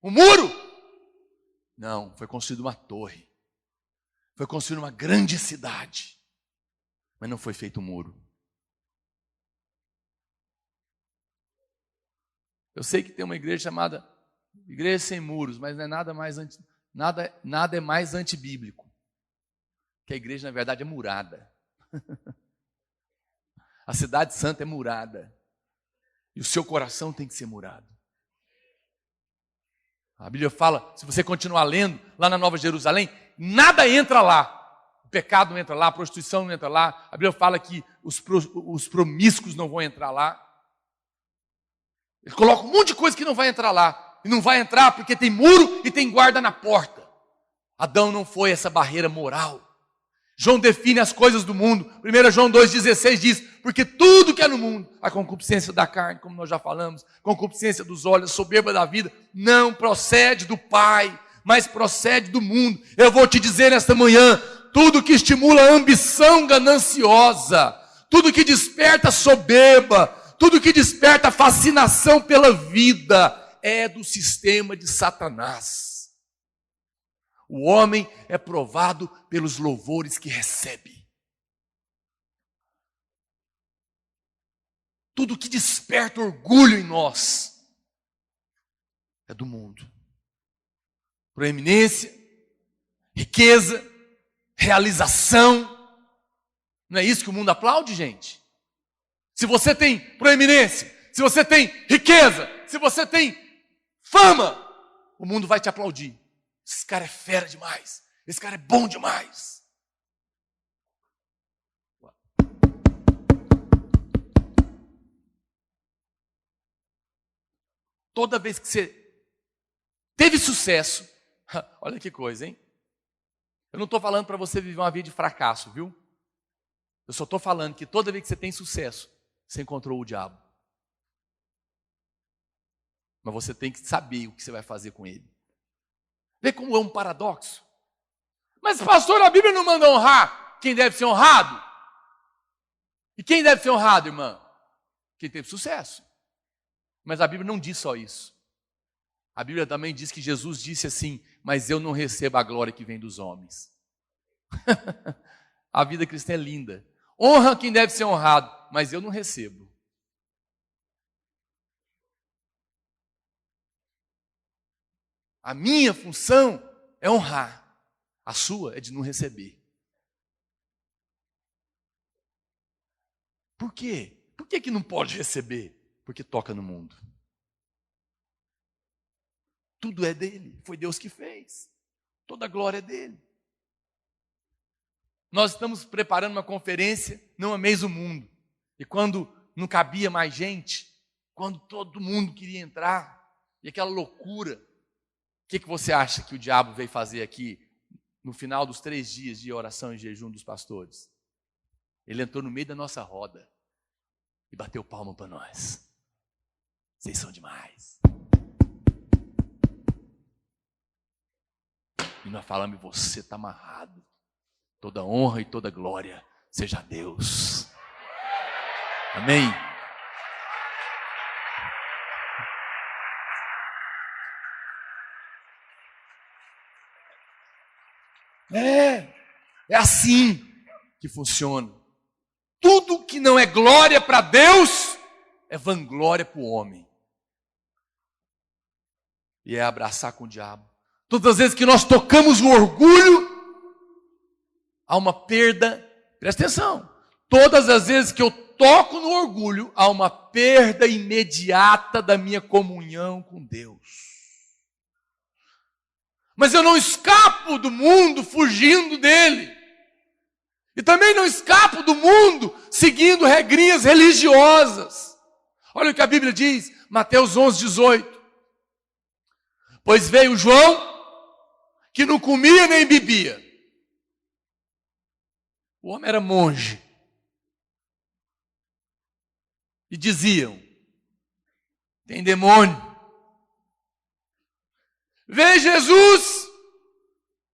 Um muro? Não, foi construída uma torre. Foi construída uma grande cidade. Mas não foi feito um muro. Eu sei que tem uma igreja chamada Igreja Sem Muros, mas não é nada é mais antibíblico. Que a igreja, na verdade, é murada. A cidade santa é murada. E o seu coração tem que ser murado. A Bíblia fala, se você continuar lendo, lá na Nova Jerusalém, nada entra lá. O pecado não entra lá, a prostituição não entra lá. A Bíblia fala que os promíscuos não vão entrar lá. Ele coloca um monte de coisa que não vai entrar lá. E não vai entrar porque tem muro e tem guarda na porta. Adão não foi essa barreira moral. João define as coisas do mundo. 1 João 2,16 diz: porque tudo que é no mundo, a concupiscência da carne, como nós já falamos, concupiscência dos olhos, soberba da vida, não procede do Pai, mas procede do mundo. Eu vou te dizer nesta manhã, tudo que estimula a ambição gananciosa, tudo que desperta soberba, tudo que desperta fascinação pela vida, é do sistema de Satanás. O homem é provado pelos louvores que recebe. Tudo que desperta orgulho em nós é do mundo. Proeminência, riqueza, realização. Não é isso que o mundo aplaude, gente? Se você tem proeminência, se você tem riqueza, se você tem fama, o mundo vai te aplaudir. Esse cara é fera demais. Esse cara é bom demais. Toda vez que você teve sucesso, olha que coisa, hein? Eu não estou falando para você viver uma vida de fracasso, viu? Eu só estou falando que toda vez que você tem sucesso, você encontrou o diabo. Mas você tem que saber o que você vai fazer com ele. Vê como é um paradoxo. Mas, pastor, a Bíblia não manda honrar quem deve ser honrado. E quem deve ser honrado, irmã? Quem teve sucesso. Mas a Bíblia não diz só isso. A Bíblia também diz que Jesus disse assim: mas eu não recebo a glória que vem dos homens. A vida cristã é linda. Honra quem deve ser honrado, mas eu não recebo. A minha função é honrar. A sua é de não receber. Por quê? Por que não pode receber? Porque toca no mundo. Tudo é dele. Foi Deus que fez. Toda a glória é dele. Nós estamos preparando uma conferência, Não Ameis o Mundo. E quando não cabia mais gente, quando todo mundo queria entrar, e aquela loucura, o que você acha que o diabo veio fazer aqui no final dos 3 dias de oração e jejum dos pastores? Ele entrou no meio da nossa roda e bateu palma para nós. Vocês são demais. E nós falamos: você está amarrado. Toda honra e toda glória seja a Deus. Amém? É assim que funciona. Tudo que não é glória para Deus é vanglória para o homem. e é abraçar com o diabo. Todas as vezes que nós tocamos o orgulho, há uma perda. Presta atenção. Todas as vezes que eu toco no orgulho, há uma perda imediata da minha comunhão com Deus. Mas eu não escapo do mundo fugindo dele. E também não escapo do mundo seguindo regrinhas religiosas. Olha o que a Bíblia diz, Mateus 11:18. Pois veio João, que não comia nem bebia. O homem era monge. E diziam, tem demônio. Vem Jesus,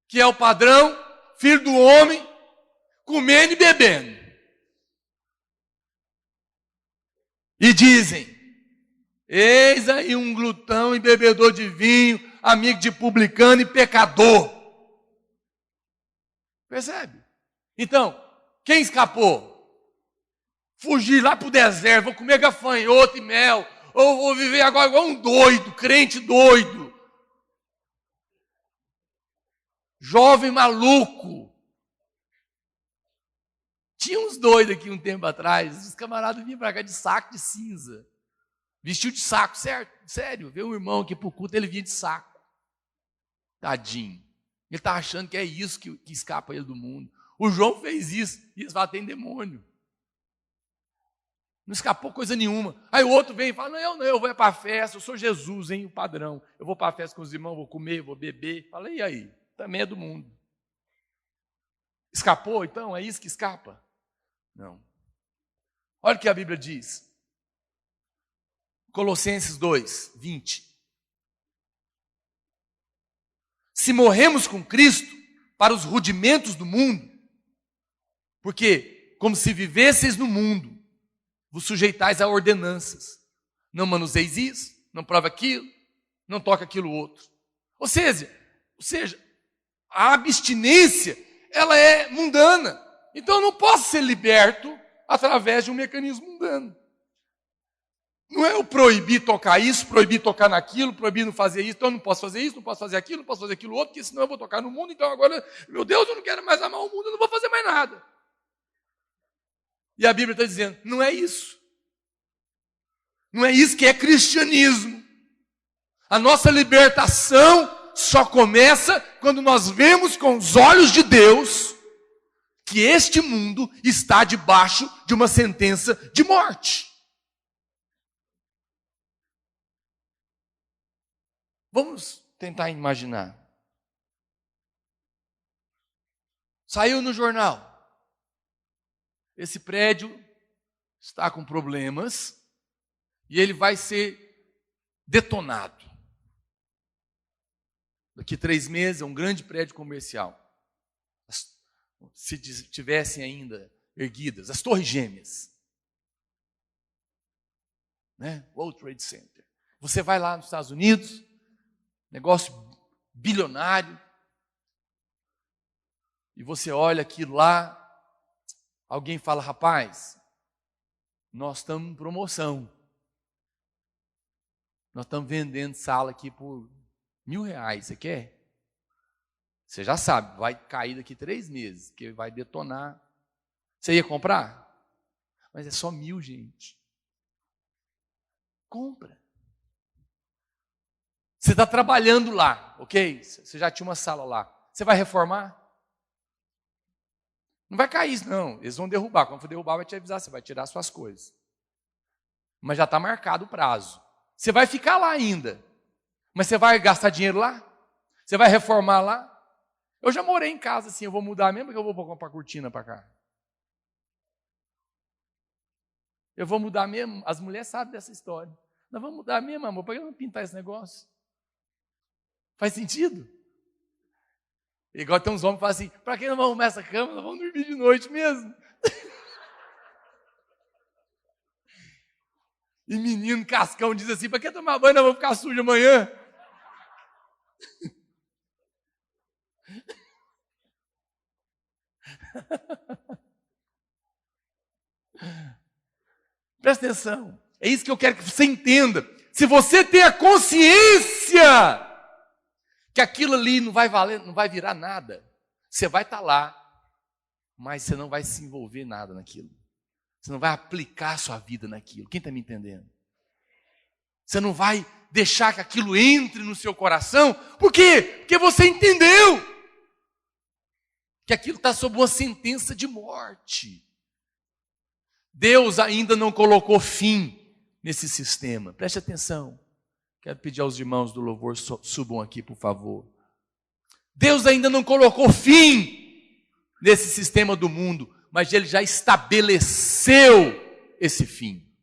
que é o padrão, filho do homem, comendo e bebendo. E dizem, eis aí um glutão e bebedor de vinho, amigo de publicano e pecador. Percebe? Então, quem escapou? Fugir lá para o deserto, vou comer gafanhoto e mel, ou vou viver agora igual um doido, crente doido. Jovem maluco. Tinha uns doidos aqui um tempo atrás, os camaradas vinham para cá de saco de cinza. Vestiu de saco, certo? Sério, veio um irmão aqui para o culto, ele vinha de saco. Tadinho. Ele está achando que é isso que escapa ele do mundo. O João fez isso, e eles falam, tem demônio. Não escapou coisa nenhuma. Aí o outro vem e fala, não, eu vou para a festa, eu sou Jesus, hein, o padrão. Eu vou para a festa com os irmãos, vou comer, vou beber. Fala, e aí? Também é do mundo. Escapou, então? É isso que escapa? Não. Olha o que a Bíblia diz. Colossenses 2:20. Se morremos com Cristo para os rudimentos do mundo, porque, como se vivesseis no mundo, vos sujeitais a ordenanças. Não manuseis isso, não prova aquilo, não toca aquilo outro. Ou seja, a abstinência, ela é mundana. Então eu não posso ser liberto através de um mecanismo mundano. Não é eu proibir tocar isso, proibir tocar naquilo, proibir não fazer isso, então eu não posso fazer isso, não posso fazer aquilo, não posso fazer aquilo outro, porque senão eu vou tocar no mundo, então agora, meu Deus, eu não quero mais amar o mundo, eu não vou fazer mais nada. E a Bíblia está dizendo, não é isso. Não é isso que é cristianismo. A nossa libertação só começa quando nós vemos com os olhos de Deus que este mundo está debaixo de uma sentença de morte. Vamos tentar imaginar. Saiu no jornal. Esse prédio está com problemas e ele vai ser detonado. Daqui 3 meses é um grande prédio comercial. Se tivessem ainda erguidas, as Torres Gêmeas. Né? World Trade Center. Você vai lá nos Estados Unidos, negócio bilionário, e você olha aquilo lá, alguém fala, rapaz, nós estamos em promoção. Nós estamos vendendo sala aqui por R$1.000, você quer? Você já sabe, vai cair daqui 3 meses, que vai detonar. Você ia comprar? Mas é só 1.000, gente. Compra. Você está trabalhando lá, ok? Você já tinha uma sala lá. Você vai reformar? Não vai cair isso, não. Eles vão derrubar. Quando for derrubar, vai te avisar, você vai tirar suas coisas. Mas já está marcado o prazo. Você vai ficar lá ainda. Mas você vai gastar dinheiro lá? Você vai reformar lá? Eu já morei em casa assim, eu vou mudar mesmo, que eu vou comprar cortina para cá. Eu vou mudar mesmo, as mulheres sabem dessa história. Nós vamos mudar mesmo, amor, para que não pintar esse negócio? Faz sentido? Igual tem uns homens que falam assim, para que não vamos arrumar essa cama? Nós vamos dormir de noite mesmo. E menino cascão diz assim, para que tomar banho? Nós vamos ficar sujo amanhã. Presta atenção. É isso que eu quero que você entenda. Se você tem a consciência que aquilo ali não vai valer, não vai virar nada, você vai estar lá, mas você não vai se envolver nada naquilo. Você não vai aplicar a sua vida naquilo. Quem está me entendendo? Você não vai deixar que aquilo entre no seu coração. Por quê? Porque você entendeu que aquilo está sob uma sentença de morte. Deus ainda não colocou fim nesse sistema. Preste atenção. Quero pedir aos irmãos do louvor, subam aqui, por favor. Deus ainda não colocou fim nesse sistema do mundo, mas Ele já estabeleceu esse fim.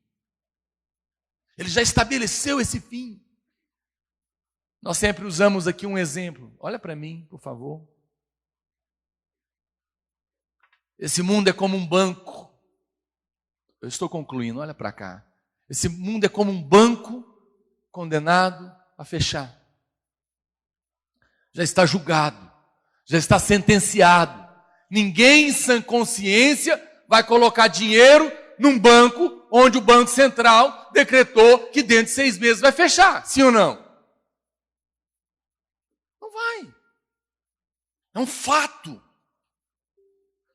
Ele já estabeleceu esse fim. Nós sempre usamos aqui um exemplo. Olha para mim, por favor. Esse mundo é como um banco. Eu estou concluindo, olha para cá. Esse mundo é como um banco condenado a fechar. Já está julgado, já está sentenciado. Ninguém em sã consciência vai colocar dinheiro num banco onde o Banco Central decretou que dentro de 6 meses vai fechar. Sim ou não? Não vai. É um fato.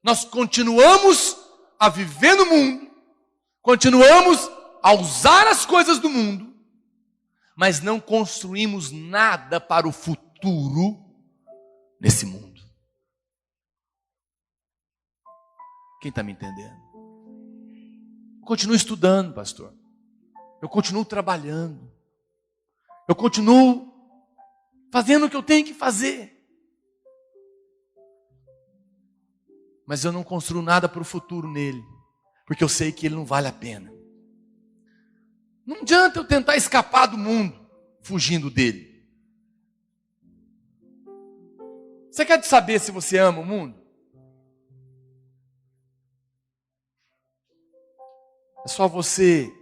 Nós continuamos a viver no mundo, continuamos a usar as coisas do mundo, mas não construímos nada para o futuro nesse mundo. Quem está me entendendo? Eu continuo estudando, pastor. Eu continuo trabalhando. Eu continuo fazendo o que eu tenho que fazer. Mas eu não construo nada para o futuro nele, porque eu sei que ele não vale a pena. Não adianta eu tentar escapar do mundo, fugindo dele. Você quer saber se você ama o mundo? É só você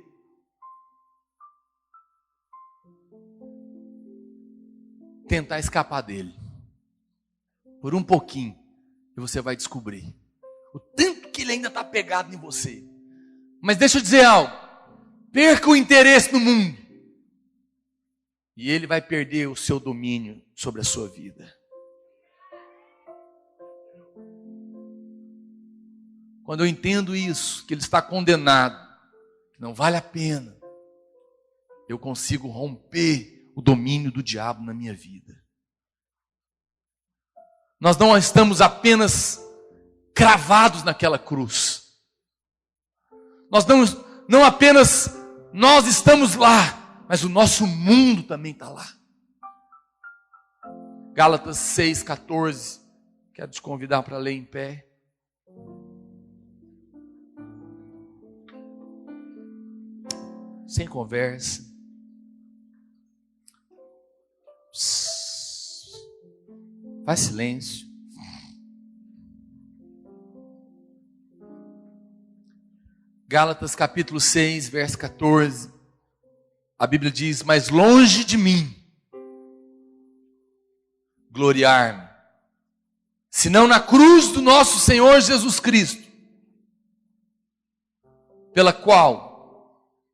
tentar escapar dele por um pouquinho e você vai descobrir o tanto que ele ainda está pegado em você. Mas deixa eu dizer algo: perca o interesse no mundo e ele vai perder o seu domínio sobre a sua vida. Quando eu entendo isso, que ele está condenado, que não vale a pena, eu consigo romper o domínio do diabo na minha vida. Nós não estamos apenas cravados naquela cruz. Não apenas nós estamos lá, mas o nosso mundo também está lá. Gálatas 6,14. Quero te convidar para ler em pé. Sem conversa. Faz silêncio. Gálatas capítulo 6, verso 14. A Bíblia diz: mas longe de mim gloriar-me, senão na cruz do nosso Senhor Jesus Cristo, pela qual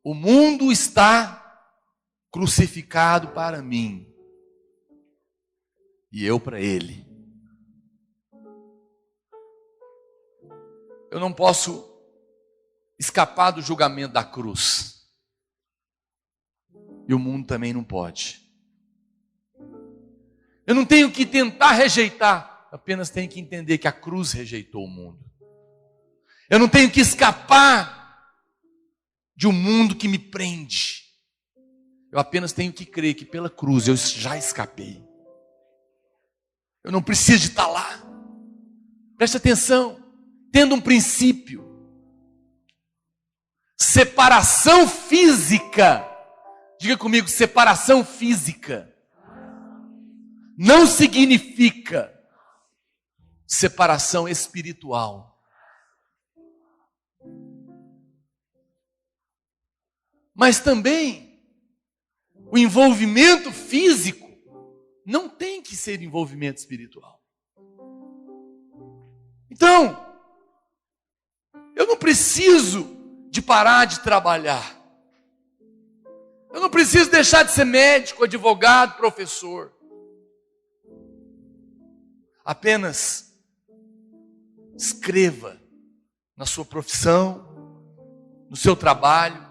o mundo está crucificado para mim e eu para ele. Eu não posso escapar do julgamento da cruz. E o mundo também não pode. Eu não tenho que tentar rejeitar, apenas tenho que entender que a cruz rejeitou o mundo. Eu não tenho que escapar de um mundo que me prende. Eu apenas tenho que crer que pela cruz eu já escapei. Eu não preciso de estar lá. Preste atenção. Tendo um princípio. Separação física. Diga comigo, separação física não significa separação espiritual. Mas também o envolvimento físico não tem que ser envolvimento espiritual. Então, eu não preciso de parar de trabalhar. Eu não precisa deixar de ser médico, advogado, professor. Apenas escreva na sua profissão, no seu trabalho,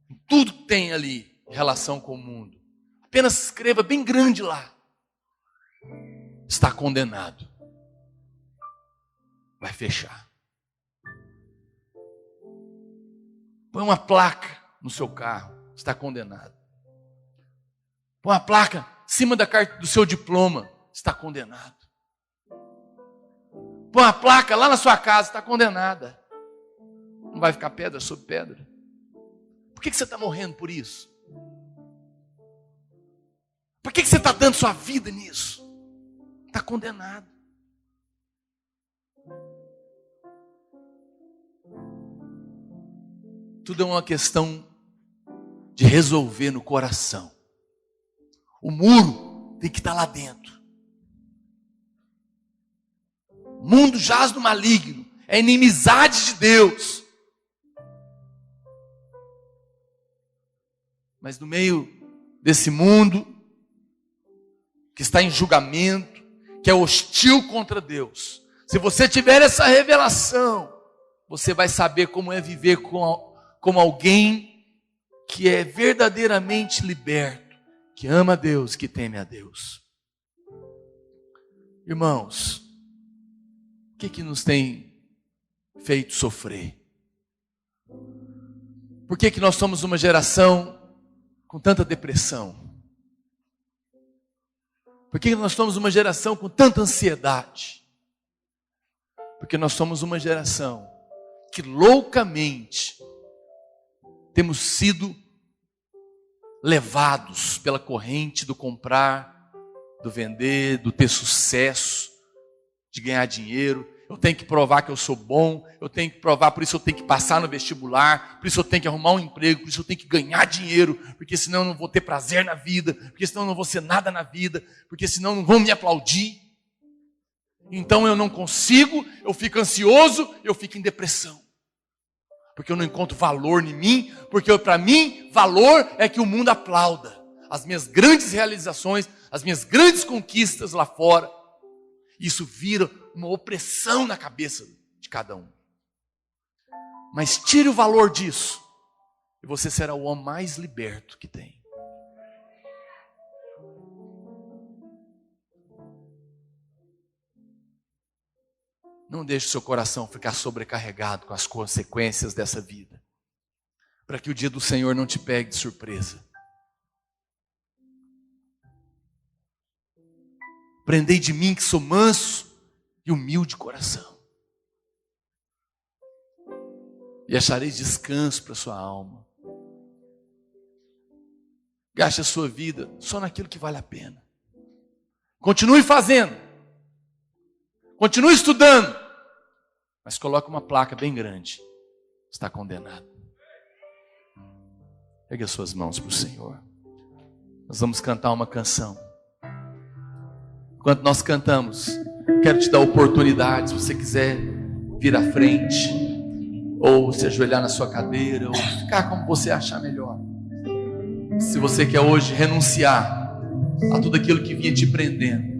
em tudo que tem ali em relação com o mundo. Apenas escreva bem grande lá: está condenado. Vai fechar. Põe uma placa no seu carro: está condenado. Põe uma placa em cima da carta do seu diploma: está condenado. Põe uma placa lá na sua casa: está condenada. Não vai ficar pedra sobre pedra. Por que você está morrendo por isso? Por que você está dando sua vida nisso? Está condenado. Tudo é uma questão de resolver no coração. O muro tem que estar lá dentro. O mundo jaz no maligno, é inimizade de Deus. Mas no meio desse mundo que está em julgamento, que é hostil contra Deus, se você tiver essa revelação, você vai saber como é viver como alguém que é verdadeiramente liberto, que ama a Deus, que teme a Deus. Irmãos, o que nos tem feito sofrer? Por que nós somos uma geração com tanta depressão? Por que nós somos uma geração com tanta ansiedade? Porque nós somos uma geração que loucamente temos sido levados pela corrente do comprar, do vender, do ter sucesso, de ganhar dinheiro. Eu tenho que provar que eu sou bom, eu tenho que provar, por isso eu tenho que passar no vestibular, por isso eu tenho que arrumar um emprego, por isso eu tenho que ganhar dinheiro, porque senão eu não vou ter prazer na vida, porque senão eu não vou ser nada na vida, porque senão não vão me aplaudir. Então eu não consigo, eu fico ansioso, eu fico em depressão. Porque eu não encontro valor em mim, porque para mim valor é que o mundo aplauda as minhas grandes realizações, as minhas grandes conquistas lá fora. Isso vira uma opressão na cabeça de cada um. Mas tire o valor disso e você será o homem mais liberto que tem. Não deixe o seu coração ficar sobrecarregado com as consequências dessa vida, para que o dia do Senhor não te pegue de surpresa. Aprendei de mim que sou manso e humilde de coração, e achareis descanso para a sua alma. Gaste a sua vida só naquilo que vale a pena. Continue fazendo, continue estudando, mas coloque uma placa bem grande: está condenado. Pegue as suas mãos para o Senhor. Nós vamos cantar uma canção. Enquanto nós cantamos, quero te dar oportunidade, se você quiser vir à frente, ou se ajoelhar na sua cadeira, ou ficar como você achar melhor. Se você quer hoje renunciar a tudo aquilo que vinha te prendendo,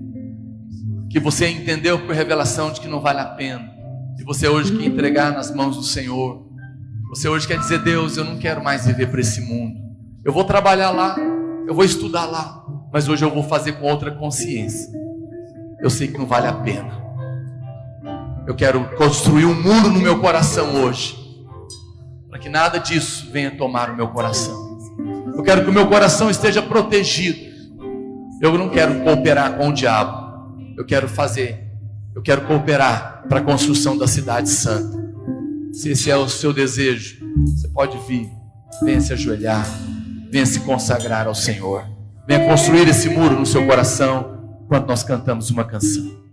que você entendeu por revelação de que não vale a pena, e você hoje quer entregar nas mãos do Senhor, você hoje quer dizer: Deus, eu não quero mais viver para esse mundo, eu vou trabalhar lá, eu vou estudar lá, mas hoje eu vou fazer com outra consciência. Eu sei que não vale a pena. Eu quero construir um muro no meu coração hoje, para que nada disso venha tomar o meu coração. Eu quero que o meu coração esteja protegido. Eu não quero cooperar com o diabo. Eu quero cooperar para a construção da cidade santa. Se esse é o seu desejo, você pode vir, venha se ajoelhar, venha se consagrar ao Senhor, venha construir esse muro no seu coração, enquanto nós cantamos uma canção.